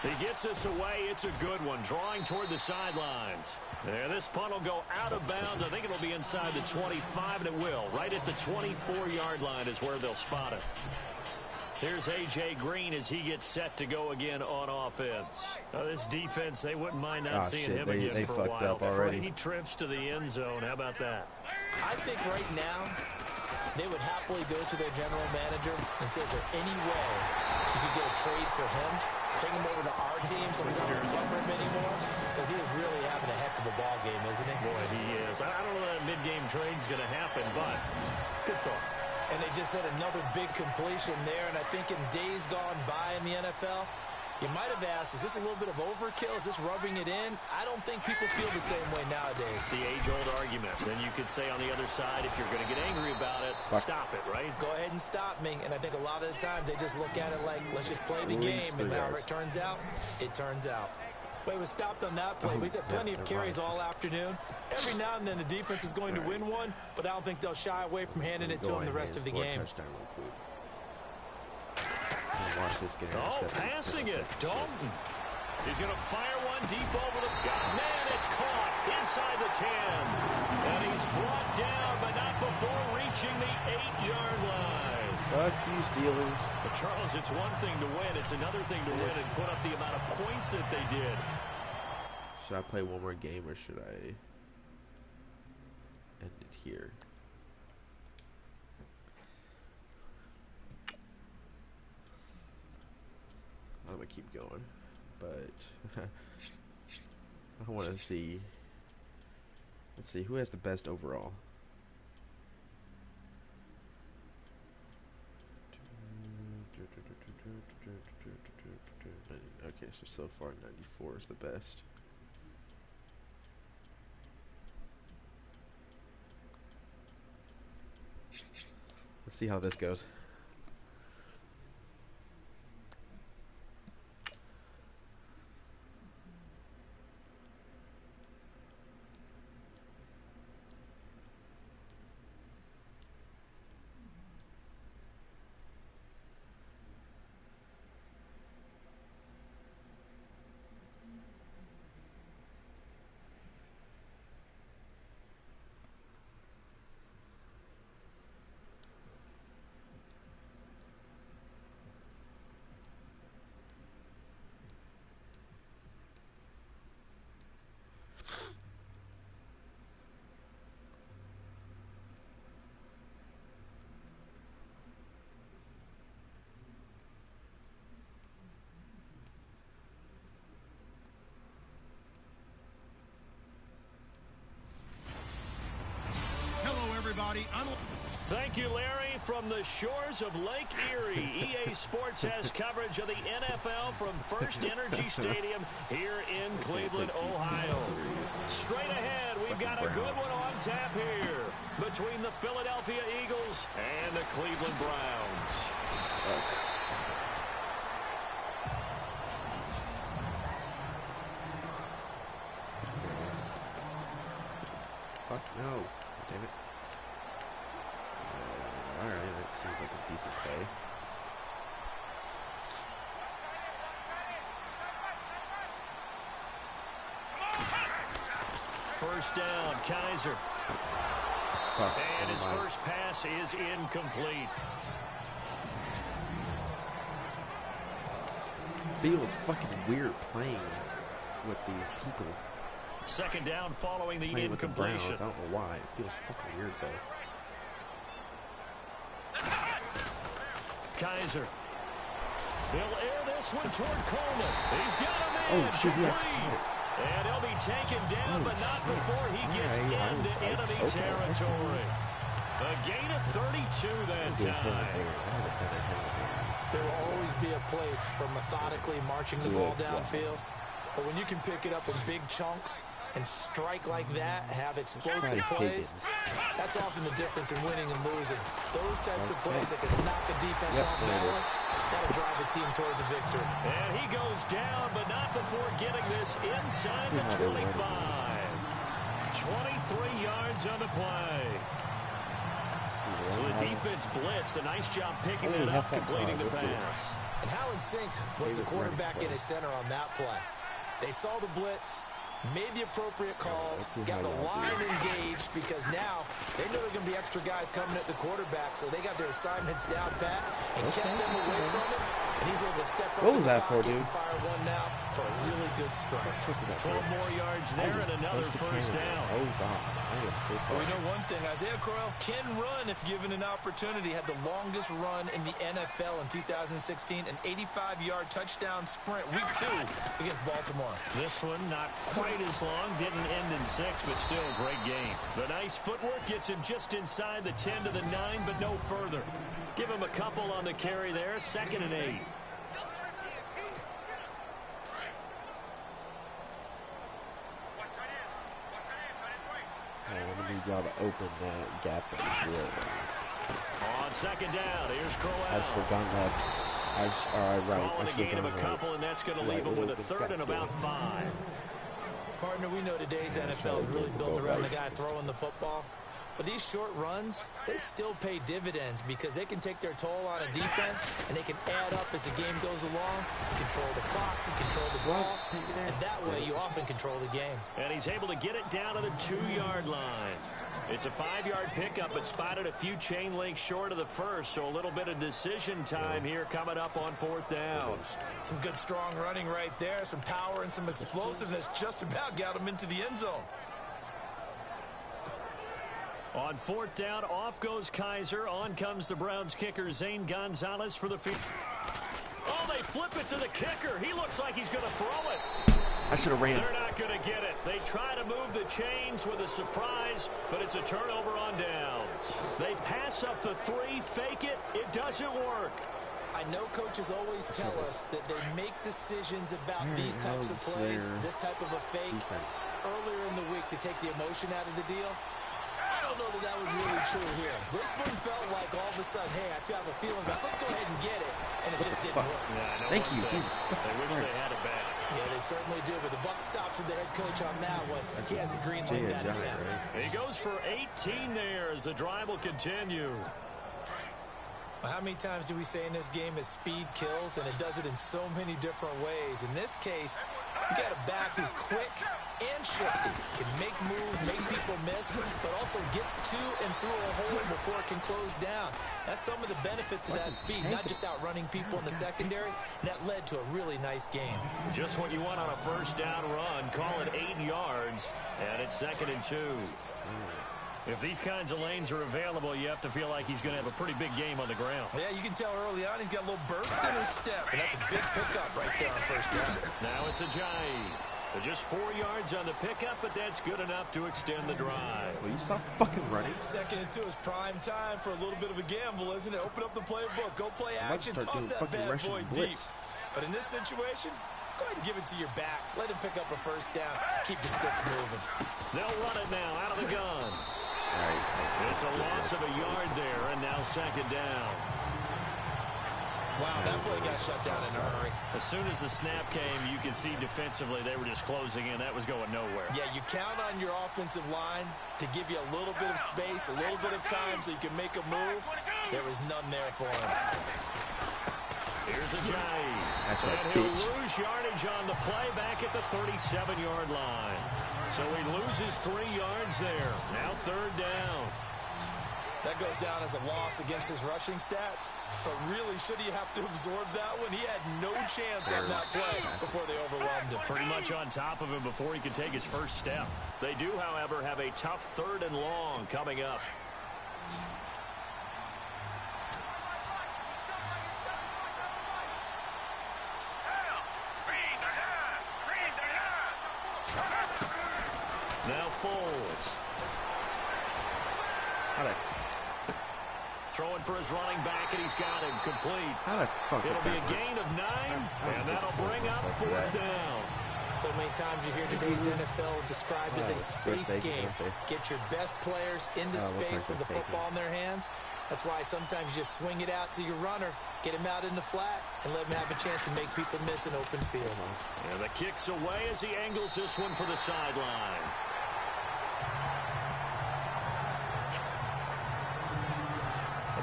He gets us away. It's a good one, drawing toward the sidelines. And this punt will go out of bounds. I think it'll be inside the 25, and it will. Right at the 24-yard line is where they'll spot it. Here's A.J. Green as he gets set to go again on offense. This defense, they wouldn't mind not seeing him again for a while. Up already. 3 trips to the end zone. How about that? I think right now they would happily go to their general manager and say, is there any way you could get a trade for him? Bring him over to our team so we don't cover him anymore? Because he is really having a heck of a ball game, isn't he? Boy, he is. I don't know that a mid-game trade's going to happen, but good thought. And they just had another big completion there. And I think in days gone by in the NFL, you might have asked, is this a little bit of overkill? Is this rubbing it in? I don't think people feel the same way nowadays. The age-old argument. Then you could say on the other side, if you're going to get angry about it, stop it, right? Go ahead and stop me. And I think a lot of the times they just look at it like, let's just play the game. And however it turns out, it turns out. But he was stopped on that play. We've had plenty of carries all afternoon. Every now and then the defense is going to win one, but I don't think they'll shy away from handing it to him the rest of the game. Watch this game. Oh, passing it. Dalton. He's going to fire one deep over the... Man, it's caught inside the 10. And he's brought down, but not before reaching the 8-yard line. Fuck you, Steelers. But Charles, it's one thing to win. It's another thing to win and put up the amount of points that they did. Should I play one more game or should I end it here? I'm going to keep going, but I want to see. Let's see, who has the best overall? Okay, so far 94 is the best. Let's see how this goes. body. Thank you, Larry. From the shores of Lake Erie, EA Sports has coverage of the NFL from First Energy Stadium here in Cleveland, Ohio. Straight ahead, we've got a good one on tap here between the Philadelphia Eagles and the Cleveland Browns. Fuck no. Damn it. Alright, that seems like a decent play. First down, Kaiser. And his first pass is incomplete. Feels fucking weird playing with these people. Second down following the Playing incompletion. With the Browns. I don't know why. It feels fucking weird though. Kaiser. He'll air this one toward Coleman. He's got him in. Oh, shit, yeah. And he'll be taken down, but not before he gets into enemy territory. A gain of 32 that time. There will always be a place for methodically marching the ball downfield. But when you can pick it up in big chunks and strike like that, have explosive plays, that's often the difference in winning and losing. Those types of plays that can knock a defense off balance, that'll drive the team towards a victory. And he goes down, but not before getting this inside the 25. 23 yards on the play. So the defense blitzed. A nice job picking it up, completing the pass. And Howland Sink was the quarterback in his center on that play. They saw the blitz, made the appropriate calls, got the line engaged, because now they know there are going to be extra guys coming at the quarterback, so they got their assignments down pat and kept them away from him. And he's able to step up. What was that for, dude? And fire one now for a really good strike. 12 more yards there and another first down. Oh, God. I am so sorry. Well, we know one thing. Isaiah Crowell can run if given an opportunity. Had the longest run in the NFL in 2016, an 85-yard touchdown sprint, week 2 against Baltimore. This one not quite as long. Didn't end in 6, but still a great game. The nice footwork gets him just inside the 10 to the 9, but no further. Give him a couple on the carry there. 2nd and 8. I'm going to need y'all to open that gap in the field. On 2nd down, here's Crowell. I should have gone left. Calling a gain of a couple, and that's going to leave him with a 3rd and about 5. Partner, we know today's NFL is really built around the guy throwing the football. But these short runs, they still pay dividends because they can take their toll on a defense, and they can add up as the game goes along. You control the clock, you control the ball, and that way you often control the game. And he's able to get it down to the 2-yard line. It's a 5-yard pickup, but spotted a few chain links short of the first, so a little bit of decision time here coming up on 4th down. Some good, strong running right there, some power and some explosiveness. Just about got him into the end zone. On 4th down, off goes Kaiser. On comes the Browns kicker, Zane Gonzalez, for the field. Oh, they flip it to the kicker. He looks like he's going to throw it. I should have ran. They're not going to get it. They try to move the chains with a surprise, but it's a turnover on downs. They pass up the 3, fake it. It doesn't work. I know coaches always tell us that they make decisions about these types of plays, this type of a fake, earlier in the week to take the emotion out of the deal. I don't know that was really true here. This one felt like all of a sudden, hey, I have a feeling about, let's go ahead and get it, and it just didn't work. Yeah, Thank you. They wish they had it back. Yeah, they certainly do, but the buck stops with the head coach on that one. He has to green light that attempt. He goes for 18 there as the drive will continue. Well, how many times do we say in this game that speed kills, and it does it in so many different ways? In this case, you got a back who's quick and shifty, can make moves, make people miss, but also gets to and through a hole before it can close down. That's some of the benefits of that speed, not just outrunning people in the secondary. That led to a really nice game. Just what you want on a 1st down run. Call it 8 yards, and it's 2nd and 2. If these kinds of lanes are available, you have to feel like he's going to have a pretty big game on the ground. Yeah, you can tell early on he's got a little burst in his step, and that's a big pickup right there on 1st down. Now it's Ajayi. Just 4 yards on the pickup, but that's good enough to extend the drive. Will you stop fucking running? Second and 2 is prime time for a little bit of a gamble, isn't it? Open up the playbook. Go play action. Toss that bad boy deep. But in this situation, go ahead and give it to your back. Let him pick up a first down. Keep the sticks moving. They'll run it now out of the gun. It's a loss of a yard there, and now second down. Wow, that play got shut down in a hurry. As soon as the snap came, you can see defensively they were just closing in. That was going nowhere. Yeah, you count on your offensive line to give you a little bit of space, a little bit of time so you can make a move. There was none there for him. Here's a jive. And he'll lose yardage on the play back at the 37-yard line. So he loses 3 yards there. Now third down. That goes down as a loss against his rushing stats. But really, should he have to absorb that one? He had no chance on that play before they overwhelmed him. Pretty much on top of him before he could take his first step. They do, however, have a tough third and long coming up. Now Foles. Throwing for his running back, and he's got him complete. It'll be a gain of 9, and that'll bring up fourth down. So many times you hear today's NFL described as a space game. Get your best players into space with the football in their hands. That's why sometimes you just swing it out to your runner, get him out in the flat, and let him have a chance to make people miss an open field. And the kick's away as he angles this one for the sideline.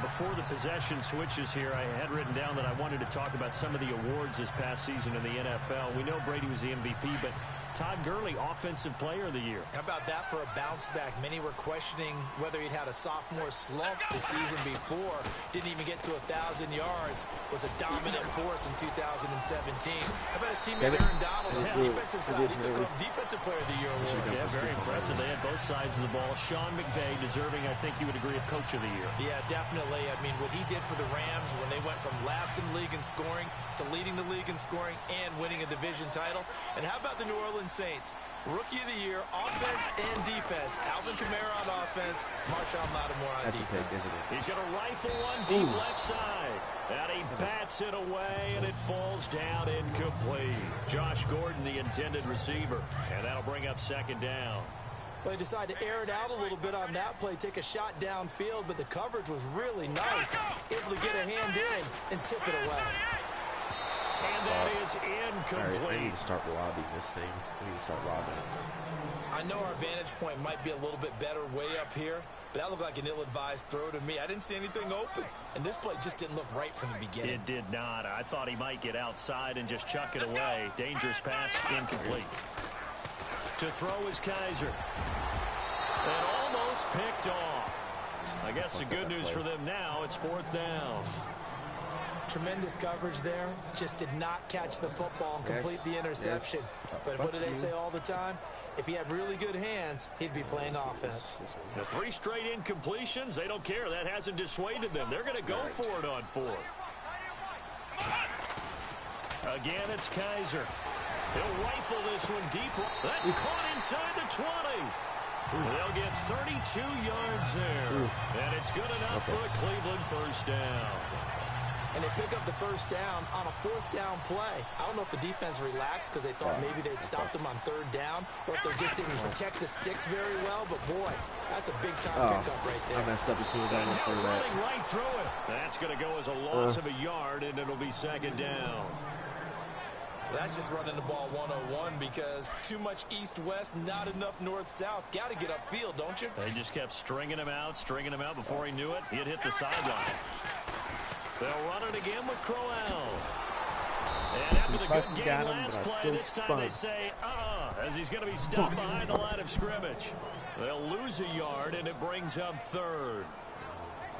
Before the possession switches here, I had written down that I wanted to talk about some of the awards this past season in the NFL. We know Brady was the MVP, but Todd Gurley, Offensive Player of the Year. How about that for a bounce back? Many were questioning whether he'd had a sophomore slump the season before. Didn't even get to 1,000 yards. Was a dominant force in 2017. How about his teammate Aaron Donald on the defensive side? He took home Defensive Player of the Year award. Yeah, very impressive. They had both sides of the ball. Sean McVay deserving, I think you would agree, of Coach of the Year. Yeah, definitely. I mean, what he did for the Rams when they went from last in league in scoring to leading the league in scoring and winning a division title. And how about the New Orleans Saints? Rookie of the Year, offense and defense. Alvin Kamara on offense, Marshawn Lattimore on defense. He's going to rifle one deep left side. And he bats it away, and it falls down incomplete. Josh Gordon, the intended receiver. And that'll bring up second down. Well, they decided to air it out a little bit on that play, take a shot downfield, but the coverage was really nice. Able to get a hand in and tip it away. And that is incomplete. Right, I need to start robbing this thing. I need to start robbing it. I know our vantage point might be a little bit better way up here, but that looked like an ill-advised throw to me. I didn't see anything open, and this play just didn't look right from the beginning. It did not. I thought he might get outside and just chuck it away. Dangerous pass, incomplete. To throw is Kaiser. And almost picked off. I guess the good news for them now, it's fourth down. Tremendous coverage there. Just did not catch the football and complete the interception. But what do they say all the time? If he had really good hands, he'd be playing offense. The 3 straight incompletions, they don't care. That hasn't dissuaded them. They're going to go for it on fourth. Again, it's Kaiser. He'll rifle this one deep. That's caught inside the 20. They'll get 32 yards there. And it's good enough for a Cleveland first down. And they pick up the first down on a fourth down play. I don't know if the defense relaxed because they thought maybe they'd stopped them on third down, or if they just didn't protect the sticks very well. But boy, that's a big-time pickup right there. I messed up as soon as I went through that. Running right through it. That's going to go as a loss of a yard, and it'll be second down. That's just running the ball 101 because too much east-west, not enough north-south. Got to get upfield, don't you? They just kept stringing him out before he knew it. He'd hit the sideline. They'll run it again with Crowell. And after the good game last play, this time they say, as he's going to be stopped behind the line of scrimmage. They'll lose a yard, and it brings up third.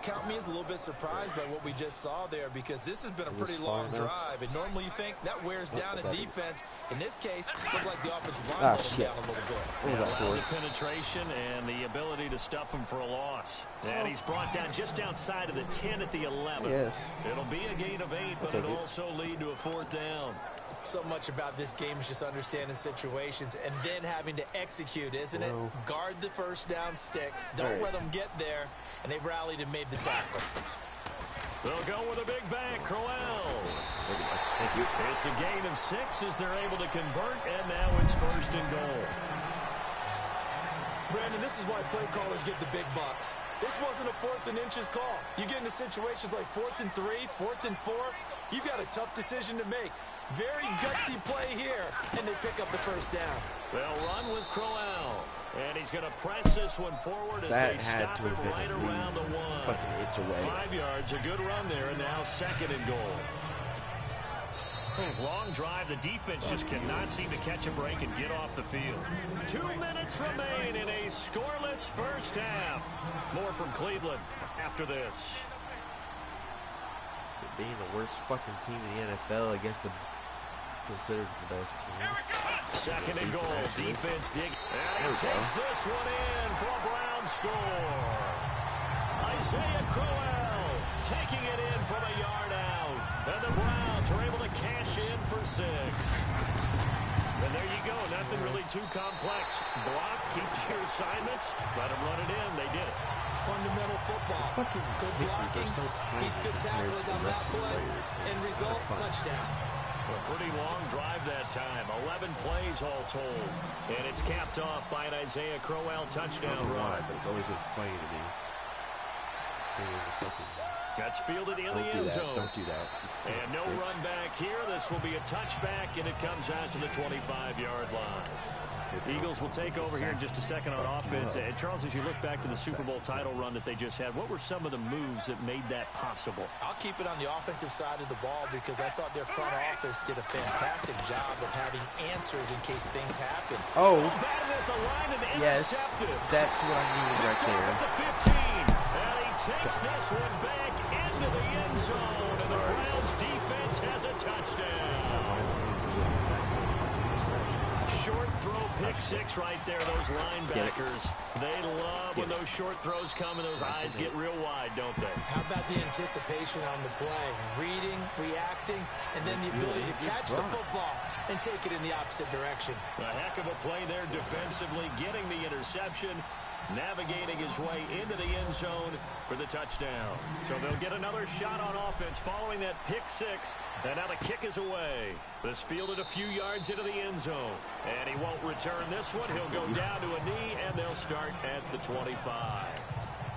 Count me as a little bit surprised by what we just saw there because this has been a pretty long drive. And normally you think that wears down a defense. In this case, it looked like the offensive line let him down a little bit. The penetration and the ability to stuff him for a loss. And he's brought down just outside of the 10 at the 11. Yes. It'll be a gain of 8, but it'll also lead to a fourth down. So much about this game is just understanding situations and then having to execute, isn't it? Guard the first down sticks. Don't let them get there. And they rallied and made the tackle. They'll go with a big bang, Crowell. Thank you. It's a gain of 6 as they're able to convert, and now it's 1st and goal. Brandon, this is why play callers get the big bucks. This wasn't a 4th and inches call. You get into situations like 4th and 3, 4th and 4. You've got a tough decision to make. Very gutsy play here, and they pick up the first down. They'll run with Crowell, and he's going to press this one forward as they stop it right around the 1. 5 yards, a good run there, and now 2nd and goal. Long drive. The defense just cannot seem to catch a break and get off the field. 2 minutes remain in a scoreless first half. More from Cleveland after this. Being the worst fucking team in the NFL against the considered the best team. 2nd and goal. Defense dig. And he takes this one in for a Brown score. Isaiah Crowell taking it in from a yard out. And the Browns are able to cash in for 6. And there you go. Nothing really too complex. Block, keep your assignments, let them run it in. They did it. Fundamental football. Good blocking, beats good tackling on that play. End result, touchdown. A pretty long drive that time. 11 plays all told. And it's capped off by an Isaiah Crowell touchdown run. But it's always been funny to me. That's fielded in the end zone. Don't do that. And no run back here. This will be a touchback, and it comes out to the 25-yard line. Eagles will take over here in just a second on offense. And Charles, as you look back to the Super Bowl title run that they just had, what were some of the moves that made that possible? I'll keep it on the offensive side of the ball because I thought their front office did a fantastic job of having answers in case things happen. Oh, batted at the line and yes, intercepted. that's what I needed right there. At the 15, and he takes this one back into the end zone, and the Browns defense has a touchdown. Short throw, pick 6 right there. Those linebackers, they love when those short throws come and those eyes get real wide, don't they? How about the anticipation on the play? Reading, reacting, and then the ability to catch the football and take it in the opposite direction. A heck of a play there defensively, getting the interception, navigating his way into the end zone for the touchdown. So they'll get another shot on offense following that pick 6, and now the kick is away. This fielded a few yards into the end zone, and he won't return this one. He'll go down to a knee, and they'll start at the 25.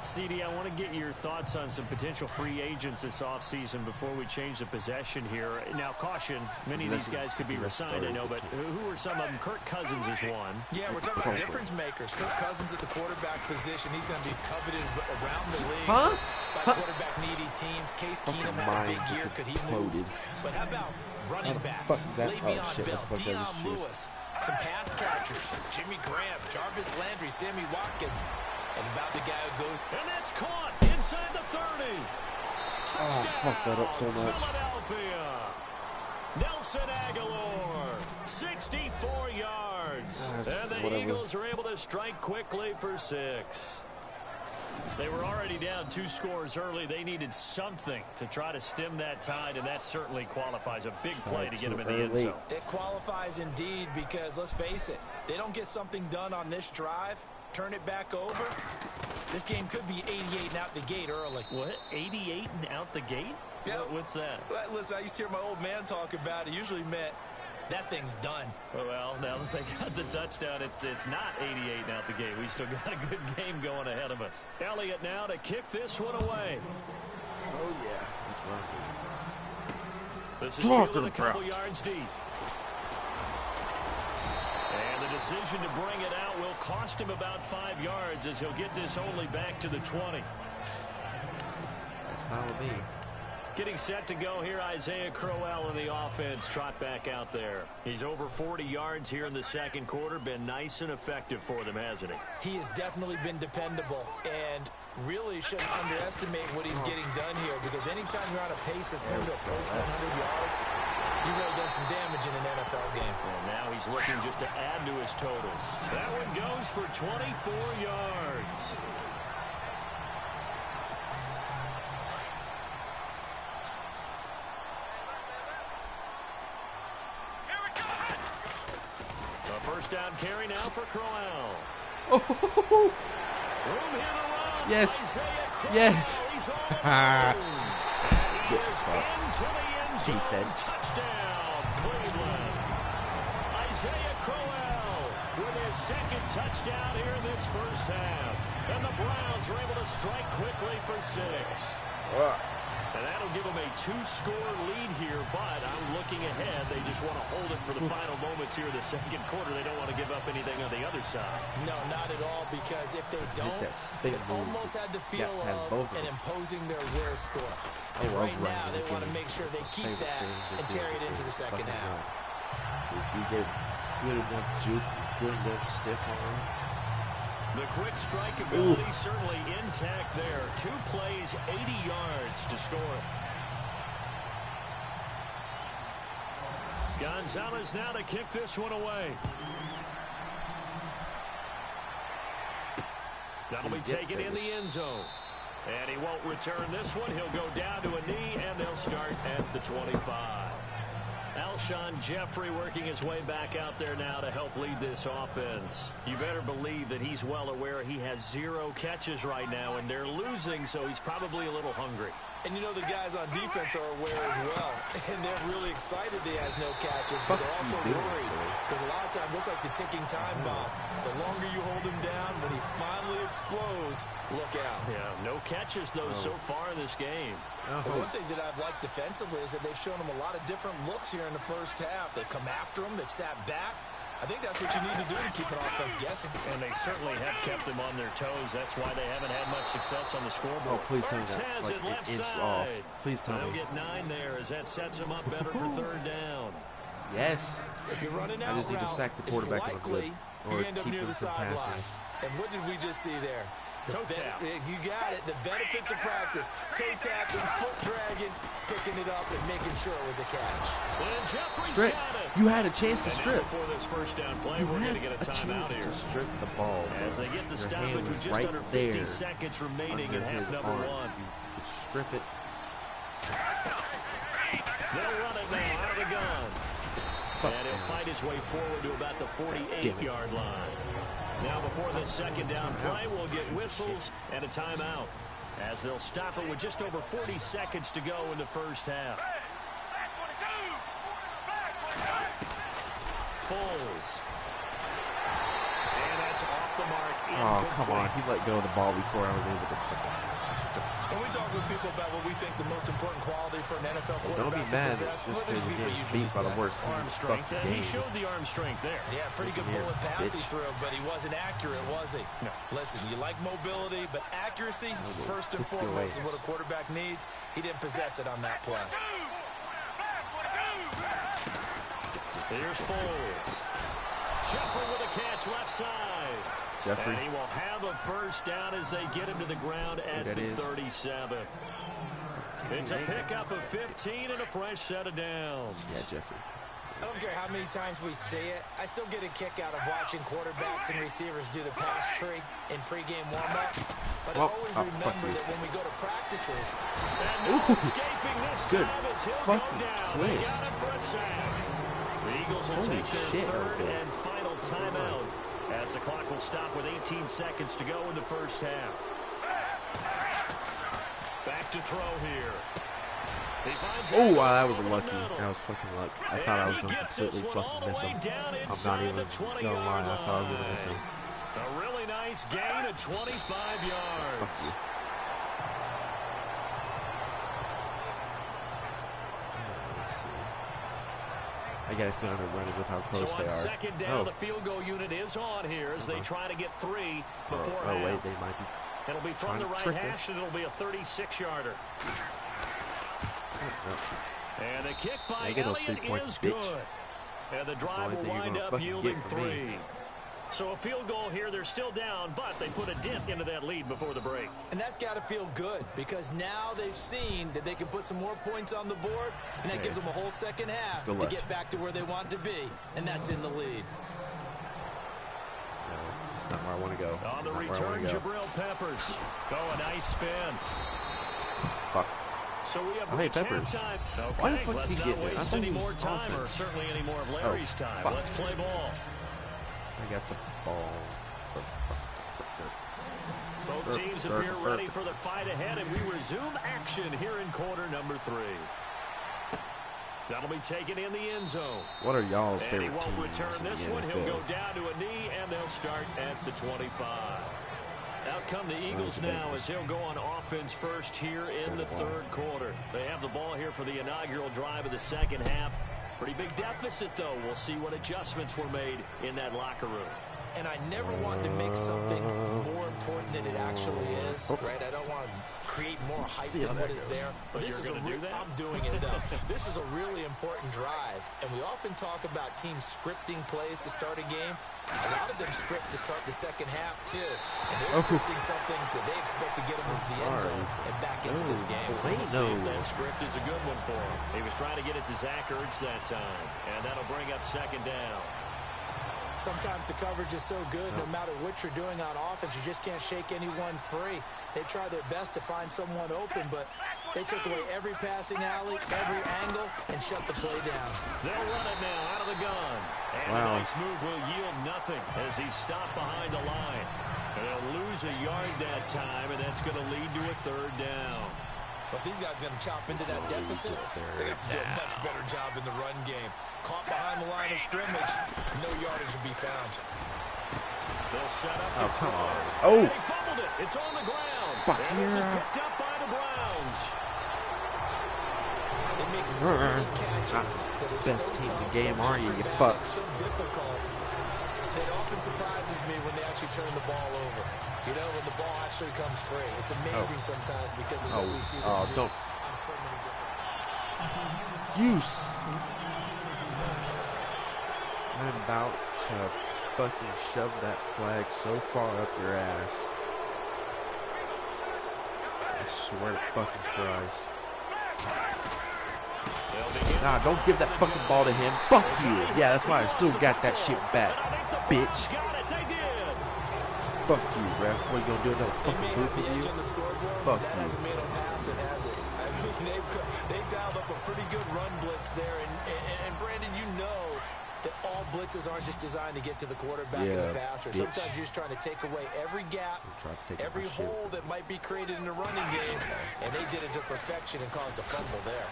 CD, I want to get your thoughts on some potential free agents this offseason before we change the possession here. Now, caution, many of these guys could be resigned, I know, but who are some of them? Kirk Cousins is one. Yeah, we're talking about difference makers. Kirk Cousins at the quarterback position. He's going to be coveted around the league by quarterback-needy teams. Case Keenum had a big year. Could he move? But how about running backs? Le'Veon Bell, Dion Lewis, some pass catchers, Jimmy Graham, Jarvis Landry, Sammy Watkins. And about the guy who goes. And that's caught inside the 30. Touchdown. Oh, fuck that up so much. Philadelphia. Nelson Aguilar, 64 yards. And the Eagles are able to strike quickly for 6. They were already down 2 scores early. They needed something to try to stem that tide, and that certainly qualifies. A big play to get them in the end zone. It qualifies indeed because, let's face it, they don't get something done on this drive, turn it back over, this game could be 88 and out the gate early. What? 88 and out the gate? Yeah. What's that? Well, listen, I used to hear my old man talk about it. Usually meant that thing's done. Well, now that they got the touchdown, it's not 88 and out the gate. We still got a good game going ahead of us. Elliott now to kick this one away. Oh, yeah. That's right. This is fielded a couple yards deep. And the decision to bring it out will cost him about 5 yards as he'll get this only back to the 20. That's fine with me. Getting set to go here, Isaiah Crowell in the offense. Trot back out there. He's over 40 yards here in the second quarter. Been nice and effective for them, hasn't he? He has definitely been dependable and really shouldn't underestimate what he's getting done here because anytime you're on a pace that's going to approach 100 yards, you've really done some damage in an NFL game. And now he's looking just to add to his totals. That one goes for 24 yards. first down carry now for Crowell. Oh, Room here to run. yes, Isaiah yes. He's all alone. And he Get is fucked. into the end zone. Defense. Touchdown, Cleveland. Isaiah Crowell with his second touchdown here in this first half. And the Browns are able to strike quickly for 6. And that'll give them a 2-score lead here, but I'm looking ahead. They just want to hold it for the final moments here in the second quarter. They don't want to give up anything on the other side. No, not at all, because if they don't, it almost had the feel of an imposing their will score. And right now, they want to make sure they keep that and carry it into the second half. If you get good enough juke, good enough stiff arm. The quick strike ability certainly intact there. 2 plays, 80 yards to score. Gonzalez now to kick this one away. That'll be taken in the end zone. And he won't return this one. He'll go down to a knee, and they'll start at the 25. Alshon Jeffrey working his way back out there now to help lead this offense. You better believe that he's well aware he has 0 catches right now, and they're losing, so he's probably a little hungry. And you know the guys on defense are aware as well. And they're really excited that he has no catches, but they're also worried. Because a lot of times, that's like the ticking time bomb. The longer you hold him down, when he finally explodes, look out. Yeah, no catches, though, so far in this game. But one thing that I've liked defensively is that they've shown him a lot of different looks here in the first half. They've come after him. They've sat back. I think that's what you need to do to keep an offense guessing. And they certainly have kept them on their toes. That's why they haven't had much success on the scoreboard. Oh, please tell me that's like an inch off. Please tell me. They'll get 9 there as that sets them up better for 3rd down. Yes. If you're running out, I just need to sack the quarterback it's likely or you end up keep near him the from sideline. passing. And what did we just see there? You got it. The benefits of practice. Toe tapping, foot dragging, picking it up, and making sure it was a catch. And Jeffrey's Strip. got it. You had a chance to strip. Before this first down play, we're going to get a timeout here. To strip the ball. As they get the Your stoppage with just right under 50 there seconds remaining in half number arm. 1. You could strip it. They'll run it now out of the gun. And he'll fight his way forward to about the 48-yard line. Now before this second down play, we'll get whistles and a timeout as they'll stop it with just over 40 seconds to go in the first half. Foles. And that's off the mark. Oh, come on. He let go of the ball before I was able to put that. When we talk with people about what we think the most important quality for an NFL quarterback Don't be mad to possess, just what do because people you're getting usually beat by the say? worst team. Arm strength. He showed the arm strength there. Yeah, pretty good bullet pass he threw, but he wasn't accurate, was he? No. Listen, you like mobility, but accuracy, first and foremost, is what a quarterback needs. He didn't possess it on that play. Here's Foles. Jeffrey with a catch left side. Jeffrey. And he will have a first down as they get him to the ground at the 37. It's a pickup of 15 and a fresh set of downs. Yeah, Jeffrey. I don't care how many times we see it. I still get a kick out of watching quarterbacks and receivers do the pass tree in pregame warm-up. But I always remember that when we go to practices. And no escaping this time as he'll go down. They got him for a sack. The Eagles will take their 3rd and final timeout as the clock will stop with 18 seconds to go in the first half. Back to throw here. Oh, wow, that was lucky. That was fucking luck. I thought I was going to completely fucking miss him. I'm not even going to lie. I thought I was going to miss him. A really nice gain of 25 yards. Fuck you. Let's see. I got a feeling they're running with how close they are. So on second down, the field goal unit is on here as they try to get 3 before half. Oh, wait, they might be. It'll be from the right hash, and it'll be a 36-yarder. And the kick by Elliott is good. And the drive will wind up yielding 3. So a field goal here, they're still down, but they put a dent into that lead before the break. And that's got to feel good because now they've seen that they can put some more points on the board, and that gives them a whole second half to get back to where they want to be, and that's in the lead. No, it's not where I want to go. On the return, Jabril Peppers. Oh, a nice spin. Fuck. So we have Peppers. halftime. Okay, Why the fuck let's did he not get it? waste any more time or certainly any more of Larry's time. Fuck. Let's play ball. I got the ball. Both teams appear ready for the fight ahead, and we resume action here in quarter number 3. That'll be taken in the end zone. What are y'all's favorite teams? And he won't return this one. He'll go down to a knee, and they'll start at the 25. Out come the Eagles now as he'll go on offense first here in the third quarter. They have the ball here for the inaugural drive of the second half. Pretty big deficit, though. We'll see what adjustments were made in that locker room. And I never want to make something more important than it actually is, right? I don't want to create more hype than what is there. But this is I'm doing it, though. This is a really important drive. And we often talk about teams scripting plays to start a game. A lot of them script to start the second half, too. And they're scripting something that they expect to get them into the end zone and back into this game. We'll see if that script is a good one for him. He was trying to get it to Zach Ertz that time. And that'll bring up second down. Sometimes the coverage is so good, no matter what you're doing on offense, you just can't shake anyone free. They try their best to find someone open, but they took away every passing alley, every angle, and shut the play down. They'll run it now out of the gun. And a nice move will yield nothing as he's stopped behind the line. And they'll lose a yard that time, and that's going to lead to a third down. But these guys are going to chop into that deficit. They got to do a much better job in the run game. Caught behind the line of scrimmage, no yardage will be found. They'll set up. Oh, come on. Oh. They fumbled it. It's on the ground. And this is picked up by the Browns. They make so many catches that are best so team in tough, the game, so are you, you fucks? so difficult. It often surprises me when they actually turn the ball over. You know, when the ball actually comes free. It's amazing sometimes because of what we see them do on so many different Use. I'm about to fucking shove that flag so far up your ass. I swear to fucking Christ. Nah, don't give that fucking ball to him. Fuck you. Yeah, that's why I still got that shit back, bitch. Fuck you, ref. What, you gonna do another fucking booth with you? Fuck you. They dialed up a pretty good run blitz there, and Brandon, you know that all blitzes aren't just designed to get to the quarterback and the passer. Sometimes you're just trying to take away every gap, every hole that might be created in the running game, and they did it to perfection and caused a fumble there.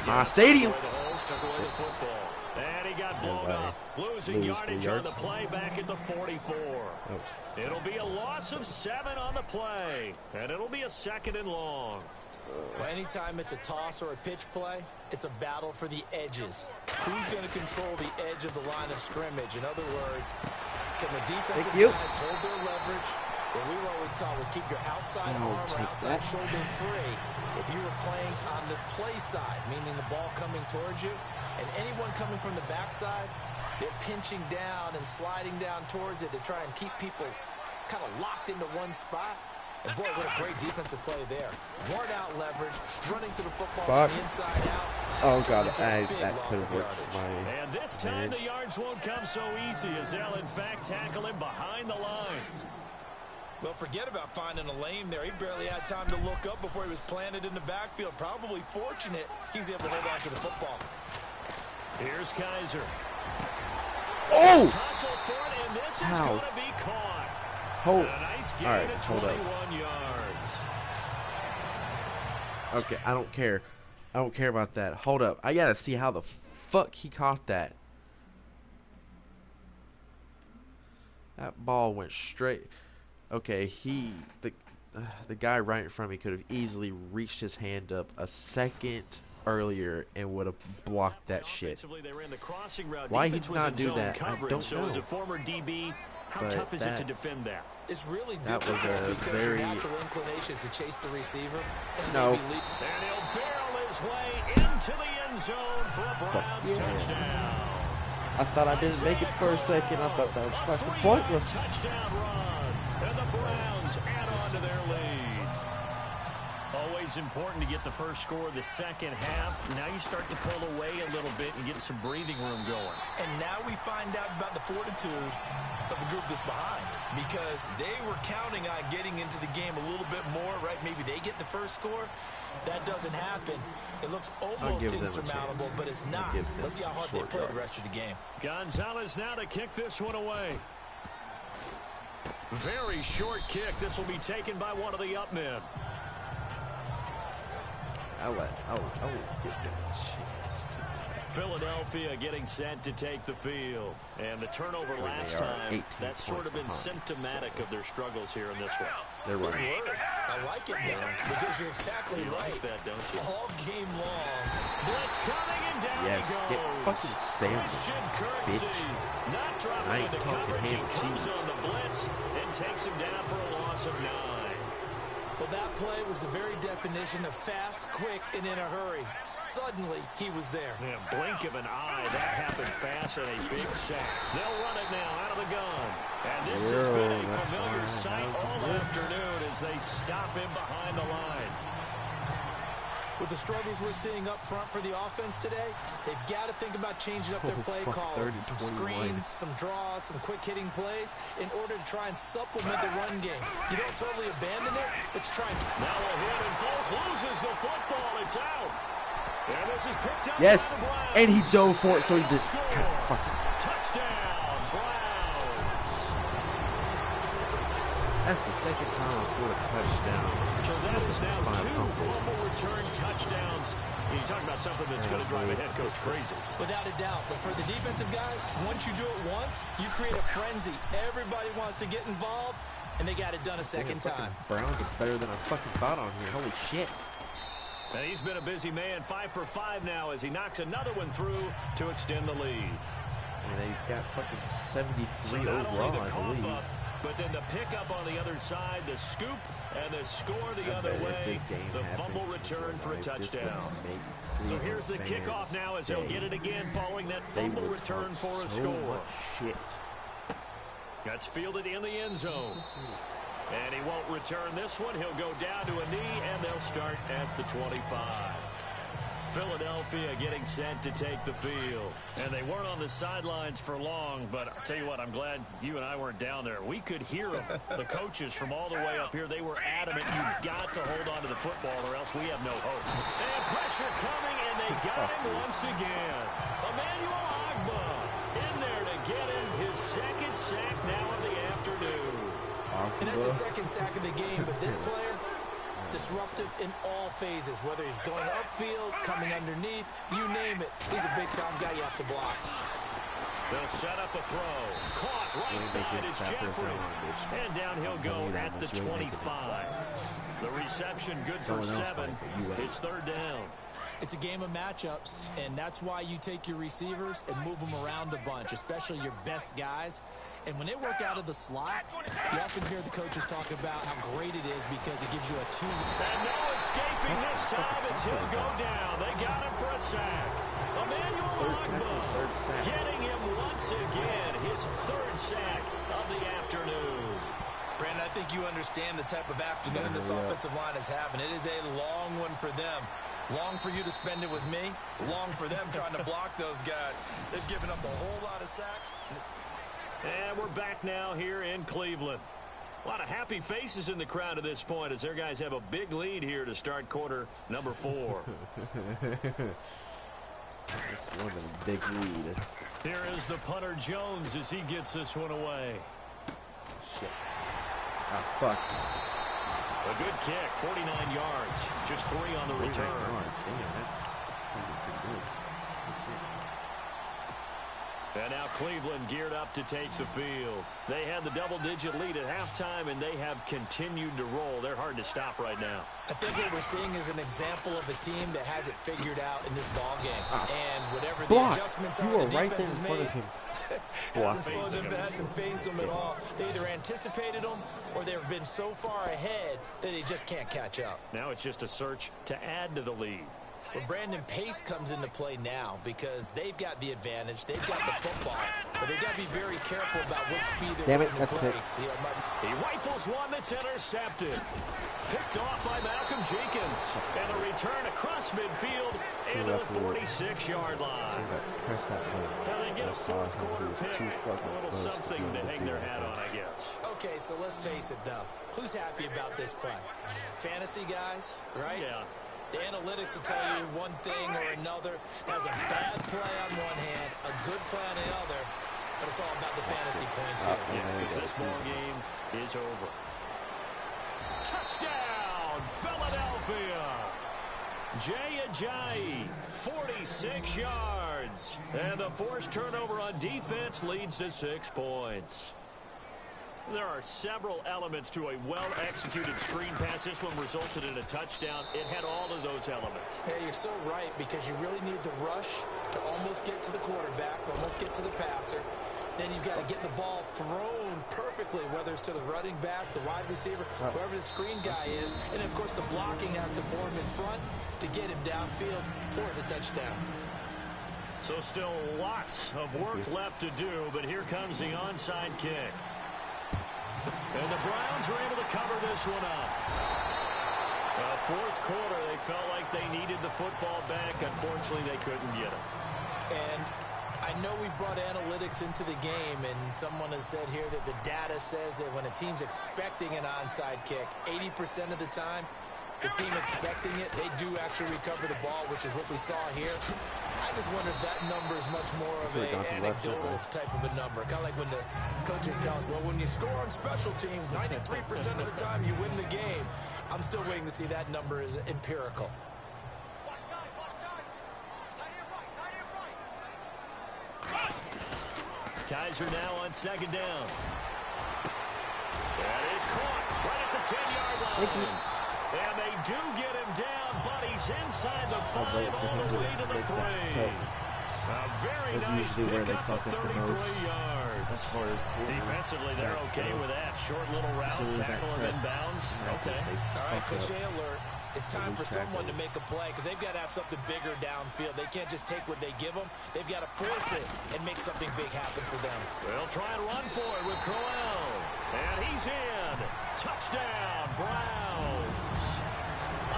My stadium. Took away the football. And he got blown up. Losing yardage on the play back at the 44. It'll be a loss of 7 on the play, and it'll be a 2nd and long. Well, anytime it's a toss or a pitch play, it's a battle for the edges. Who's going to control the edge of the line of scrimmage? In other words, can the defensive guys hold their leverage? What we were always taught was keep your outside arm or outside shoulder free if you were playing on the play side, meaning the ball coming towards you. And anyone coming from the backside, they're pinching down and sliding down towards it to try and keep people kind of locked into one spot. And boy, what a great defensive play there. Worn out leverage, running to the football from the inside out. Oh, God, that could have worked my And this time the yards won't come so easy as they'll, in fact, tackle him behind the line. Well, forget about finding a lane there. He barely had time to look up before he was planted in the backfield. Probably fortunate he was able to hold on to the football. Here's Kaiser. Oh! Tussle for it, and this is going to be caught. Hold. A nice gain All right, of hold 21 up. yards. Okay, I don't care. I don't care about that. Hold up. I gotta see how the fuck he caught that. That ball went straight. Okay, the guy right in front of me could have easily reached his hand up a second earlier and would have blocked that shit. Why he did not do that, I don't know. As a former DB, how tough is it to defend that? It's really difficult because your natural inclination is to chase the receiver. No. And he'll barrel his way into the end zone for a Browns touchdown. I thought I didn't make it for a second. I thought that was fucking pointless. Touchdown run, and the Browns add on to their lead. Always important to get the first score of the second half. Now you start to pull away a little bit and get some breathing room going. And now we find out about the fortitude of the group that's behind, because they were counting on getting into the game a little bit more, right? Maybe they get the first score. That doesn't happen. It looks almost insurmountable, but it's not. Let's see how hard they play the rest of the game. Gonzalez now to kick this one away. Very short kick. This will be taken by one of the up men. I will get them a chance to. Philadelphia getting set to take the field. And the turnover last time, that's sort of been symptomatic of their struggles here in this one. They're running. I like it now because you're exactly right. Like that, don't you? All game long. Blitz coming and down he goes. Get fucking sandwiched, bitch. Not dropping into coverage. He comes on the blitz and takes him down for a loss of 9. Well, that play was the very definition of fast, quick, and in a hurry. Suddenly, he was there. Yeah, blink of an eye. That happened fast and a big sack. They'll run it now out of the gun. And this has been a familiar sight all afternoon as they stop him behind the line. With the struggles we're seeing up front for the offense today, they've got to think about changing up their play calling. Some screens, some draws, some quick-hitting plays in order to try and supplement the run game. You don't totally abandon it, but you try and... Now a hit and Foles loses the football. It's out. And this is picked up yes, by the Browns. and he dove for it, so he just... Touchdown, Browns. That's the second time I scored a touchdown. So that is now 2 fumble return touchdowns. You talk about something that's going to drive a head coach crazy. Without a doubt. But for the defensive guys, once you do it once, you create a frenzy. Everybody wants to get involved, and they got it done a second time. Browns are better than I fucking thought on here. Holy shit. And he's been a busy man, 5 for 5 now as he knocks another one through to extend the lead. And they've got fucking 73 so overall, I believe. Up, but then the pickup on the other side, the scoop, and the score the other way, the fumble return for a touchdown. So here's the kickoff now as they'll get it again following that fumble return for a score. Shit. That's fielded in the end zone. And he won't return this one. He'll go down to a knee, and they'll start at the 25. Philadelphia getting set to take the field. And they weren't on the sidelines for long, but I'll tell you what, I'm glad you and I weren't down there. We could hear them. The coaches from all the way up here, they were adamant. You've got to hold on to the football or else we have no hope. And pressure coming, and they got him once again. Emmanuel Agba in there to get him his second sack now of the afternoon. And that's the second sack of the game, but this player, disruptive in all phases, whether he's going upfield, coming underneath, you name it. He's a big-time guy you have to block. They'll set up a throw. Caught right side is Jeffrey. And down he'll go at the 25. The reception good for 7. It's third down. It's a game of matchups, and that's why you take your receivers and move them around a bunch, especially your best guys. And when they work out of the slot, you often hear the coaches talk about how great it is because it gives you a 2. And no escaping this time as he'll go down. They got him for a sack. Emmanuel Agba getting him once again, his 3rd sack of the afternoon. Brandon, I think you understand the type of afternoon this offensive line is having. It is a long one for them. Long for you to spend it with me. Long for them trying to block those guys. They've given up a whole lot of sacks. And we're back now here in Cleveland. A lot of happy faces in the crowd at this point as their guys have a big lead here to start quarter number 4. That's more than a big lead. Here is the punter Jones as he gets this one away. Shit. Ah, fuck. A good kick, 49 yards. Just 3 on the return. Damn, that's pretty good. And now Cleveland geared up to take the field. They had the double-digit lead at halftime, and they have continued to roll. They're hard to stop right now. I think what we're seeing is an example of a team that has it figured out in this ball game. And whatever the adjustments are, the defense has made, hasn't slowed them, hasn't phased them at all. They either anticipated them or they've been so far ahead that they just can't catch up. Now it's just a search to add to the lead. Well, Brandon, pace comes into play now because they've got the advantage. They've got the football, but they've got to be very careful about what speed they're going to play. He rifles one that's intercepted. Picked off by Malcolm Jenkins. And a return across midfield into the 46-yard line. Now they get a 4th quarter pick. A little something to hang their hat on, I guess. Okay, so let's face it, though. Who's happy about this play? Fantasy guys, right? Yeah. The analytics will tell you one thing or another. Has a bad play on one hand, a good play on the other, but it's all about the fantasy points here. Yeah, because this ball game is over. Touchdown, Philadelphia! Jay Ajayi, 46 yards. And the forced turnover on defense leads to 6 points. There are several elements to a well-executed screen pass. This one resulted in a touchdown. It had all of those elements. Hey, you're so right, because you really need the rush to almost get to the quarterback, almost get to the passer. Then you've got to get the ball thrown perfectly, whether it's to the running back, the wide receiver, whoever the screen guy is. And, of course, the blocking has to form in front to get him downfield for the touchdown. So still lots of work left to do, but here comes the onside kick. And the Browns are able to cover this one up. Fourth quarter, they felt like they needed the football back. Unfortunately, they couldn't get it. And I know we brought analytics into the game, and someone has said here that the data says that when a team's expecting an onside kick, 80% of the time, the team expecting it, they do actually recover the ball, which is what we saw here. I just wonder if that number is much more of an anecdotal type of a number. Kind of like when the coaches tell us, well, when you score on special teams, 93% of the time you win the game. I'm still waiting to see that number is empirical. Kaiser now on second down. That is caught right at the 10-yard line. And they do get him down, but he's inside the 5 all the way to the 3. A very nice pickup of 33 yards. Defensively, they're okay with that. Short little route, tackle him inbounds. Okay. All right, cliche alert. It's time for someone to make a play, because they've got to have something bigger downfield. They can't just take what they give them. They've got to force it and make something big happen for them. They'll try and run for it with Crowell. And he's in. Touchdown, Browns.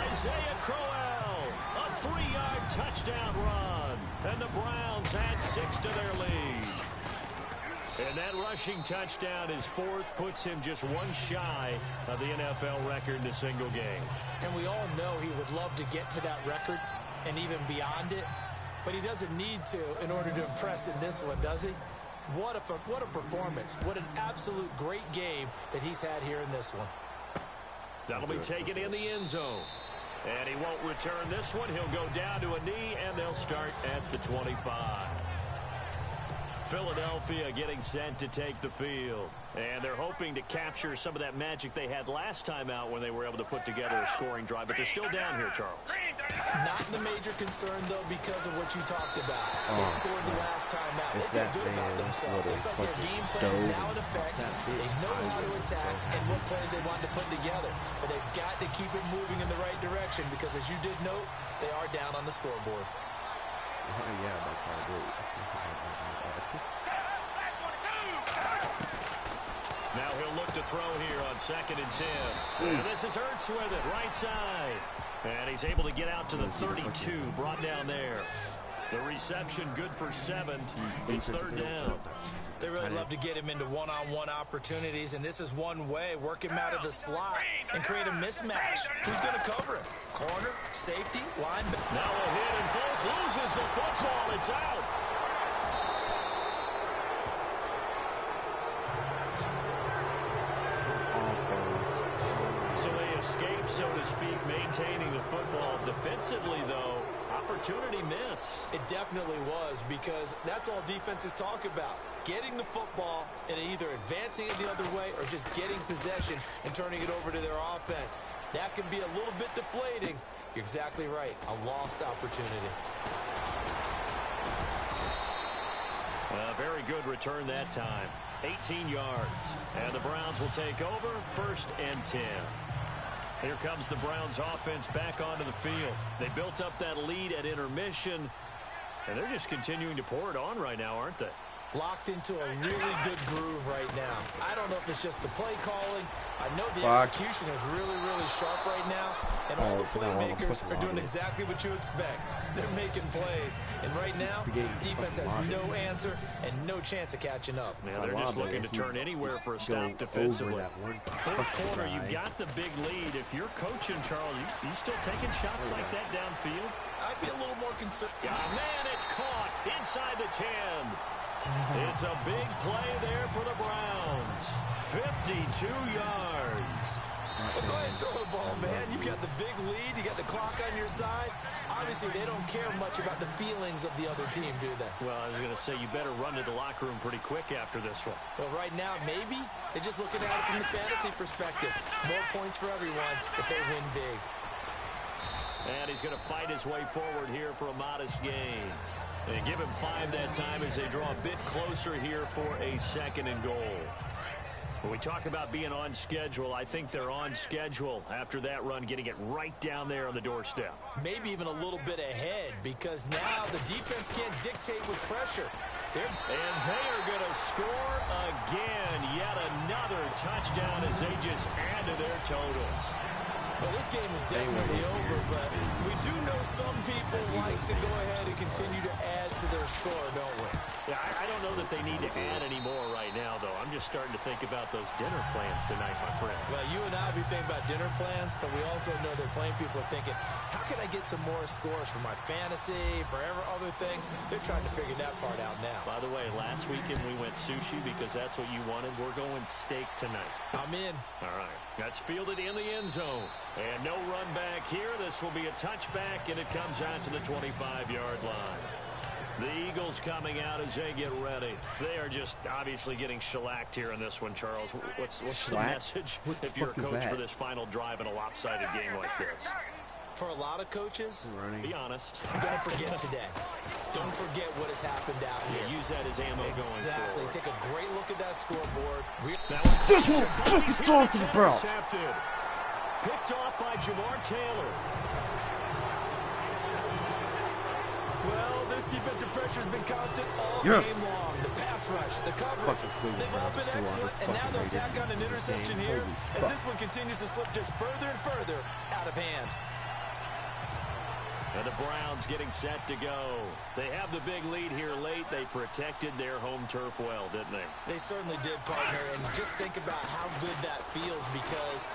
Isaiah Crowell, a 3-yard touchdown run. And the Browns add 6 to their lead. And that rushing touchdown, his 4th, puts him just 1 shy of the NFL record in a single game. And we all know he would love to get to that record and even beyond it, but he doesn't need to in order to impress in this one, does he? What a performance. What an absolute great game that he's had here in this one. That'll be taken in the end zone. And he won't return this one. He'll go down to a knee, and they'll start at the 25. Philadelphia getting set to take the field. And they're hoping to capture some of that magic they had last time out when they were able to put together a scoring drive. But they're still down here, Charles. Not the major concern, though, because of what you talked about. They scored the last time out. They feel good about themselves. They feel like their game plan is now in effect. They know how to attack and what plays they want to put together. But they've got to keep it moving in the right direction, because, as you did note, they are down on the scoreboard. Yeah, that's probably Now he'll look to throw here on 2nd and 10. And this is Hurts with it, right side. And he's able to get out to the 32, brought down there. The reception good for 7. It's 3rd down. They really love to get him into one-on-one opportunities, and this is one way. Work him out of the slot and create a mismatch. Who's going to cover him? Corner, safety, linebacker. Now a hit, and Foles loses the football. It's out. So they escape, so to speak, maintaining the football. Defensively, though, opportunity miss. It definitely was, because that's all defenses talk about. Getting the football and either advancing it the other way or just getting possession and turning it over to their offense. That can be a little bit deflating. You're exactly right. A lost opportunity. Very good return that time. 18 yards. And the Browns will take over 1st and 10. Here comes the Browns offense back onto the field. They built up that lead at intermission, and they're just continuing to pour it on right now, aren't they? Locked into a really good groove right now. I don't know if it's just the play calling. I know the execution is really, really sharp right now, and all the playmakers are doing exactly what you expect. They're making plays, and right now, defense has no answer and no chance of catching up. Man, they're just looking to turn anywhere for a stop defensively. 4th quarter, you've got the big lead. If you're coaching, Charles, you still taking shots like that downfield? I'd be a little more concerned. Yeah, man, it's caught inside the 10. It's a big play there for the Browns. 52 yards. Well, go ahead and throw the ball, man. You got the big lead. You got the clock on your side. Obviously, they don't care much about the feelings of the other team, do they? Well, I was going to say, you better run to the locker room pretty quick after this one. Well, right now, maybe. They're just looking at it from the fantasy perspective. More points for everyone if they win big. And he's going to fight his way forward here for a modest gain. And give him 5 that time as they draw a bit closer here for a 2nd and goal. When we talk about being on schedule, I think they're on schedule after that run, getting it right down there on the doorstep. Maybe even a little bit ahead, because now the defense can't dictate with pressure. And they are going to score again. Yet another touchdown as they just add to their totals. Well, this game is definitely over, but we do know some people like to go ahead and continue to add to their score, don't we? Yeah, I don't know that they need to add any more right now, though. I'm just starting to think about those dinner plans tonight, my friend. Well, you and I will be thinking about dinner plans, but we also know they're playing people are thinking, how can I get some more scores for my fantasy, for other things? They're trying to figure that part out now. By the way, last weekend we went sushi because that's what you wanted. We're going steak tonight. I'm in. All right. That's fielded in the end zone. And no run back here. This will be a touchback, and it comes out to the 25-yard line. The Eagles coming out as they get ready. They are just obviously getting shellacked here in this one, Charles. What's the message if you're a coach for this final drive in a lopsided game like this? For a lot of coaches, be honest. Don't forget today. Don't forget what has happened out here. Yeah, use that as ammo going forward. Exactly. Take a great look at that scoreboard. This is what I'm talking about. Picked off by Jamar Taylor. Well, this defensive pressure has been constant all game long. The pass rush, the coverage, they've all been excellent, and now they'll tack on an interception here as this one continues to slip just further and further out of hand. And the Browns getting set to go. They have the big lead here late. They protected their home turf well, didn't they? They certainly did, partner, and just think about how good that feels because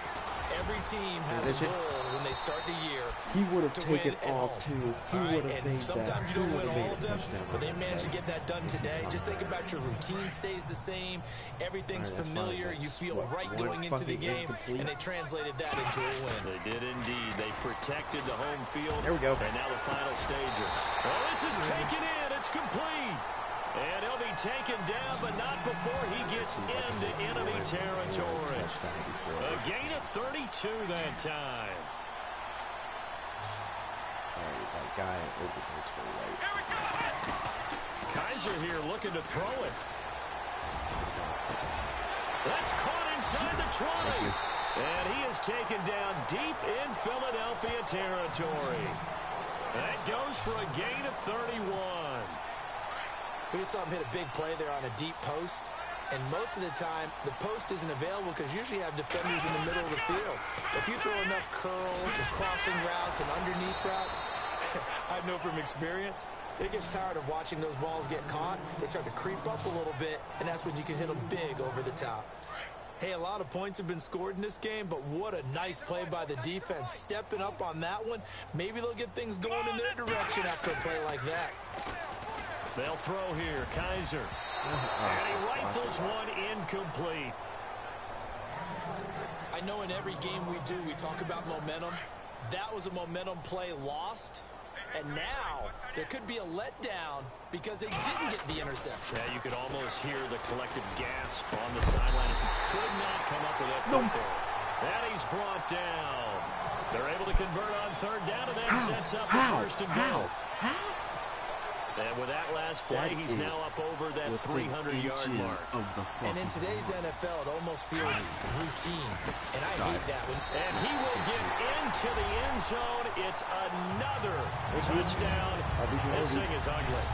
every team has a goal when they start the year. He would have taken off too. He would have made that. Sometimes you don't win all of them, but they managed to get that done today. Just think about your routine stays the same. Everything's familiar. You feel right going into the game, and they translated that into a win. They did indeed. They protected the home field. There we go. And now the final stages. Well, this is taken in. It's complete. And he'll be taken down, but not before he gets into enemy territory. A gain of 32 that time. That guy over there to the right. Kaiser here looking to throw it. That's caught inside the 20. And he is taken down deep in Philadelphia territory. That goes for a gain of 31. We just saw him hit a big play there on a deep post. And most of the time, the post isn't available because usually you have defenders in the middle of the field. If you throw enough curls and crossing routes and underneath routes, I know from experience, they get tired of watching those balls get caught. They start to creep up a little bit, and that's when you can hit them big over the top. Hey, a lot of points have been scored in this game, but what a nice play by the defense. Stepping up on that one, maybe they'll get things going in their direction after a play like that. They'll throw here, Kaiser. And he rifles one incomplete. I know in every game we do, we talk about momentum. That was a momentum play lost. And now there could be a letdown because they didn't get the interception. Yeah, you could almost hear the collective gasp on the sideline as he could not come up with that football. And he's brought down. They're able to convert on third down, and that sets up the first and goal. And with that last play, he's now up over that 300-yard mark. And in today's NFL, it almost feels routine. And I hate that one. And he will get into the end zone. It's another touchdown. This thing is ugly.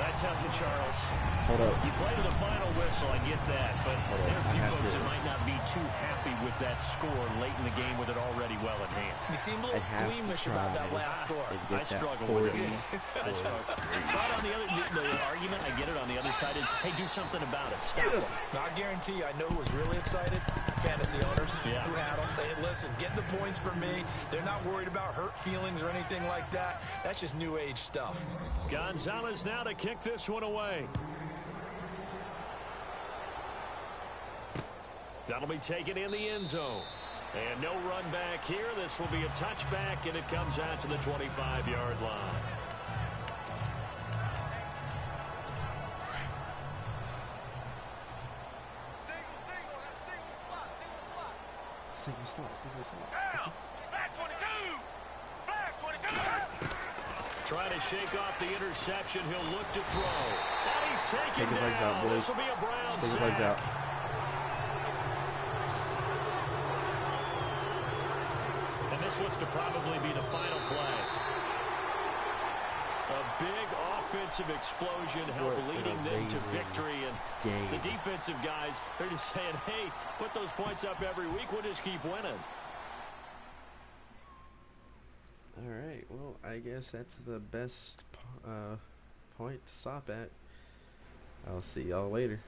That's healthy, Charles. Hold up. You play to the final whistle, I get that, but there are a few folks that might not be too happy with that score late in the game with it already well at hand. You seem a little squeamish about that last score. I struggle with it. I struggle. But on the other, the argument, I get it, on the other side is, hey, do something about it. Stop them. Now, I guarantee you, I know who was really excited. Fantasy owners who had them. Hey, listen, get the points for me. They're not worried about hurt feelings or anything like that. That's just new age stuff. Gonzalez now to kick this one away. That'll be taken in the end zone. And no run back here. This will be a touchback, and it comes out to the 25-yard line. Single slot. Back 22. Back 22. Trying to shake off the interception. He'll look to throw. And he's taken Take his legs out, boys. This will be a Brown Take his sack. legs out. And this looks to probably be the final play. A big offensive explosion helped leading them to victory. And the defensive guys, they're just saying, hey, put those points up every week. We'll just keep winning. All right. Well, I guess that's the best point to stop at. I'll see y'all later.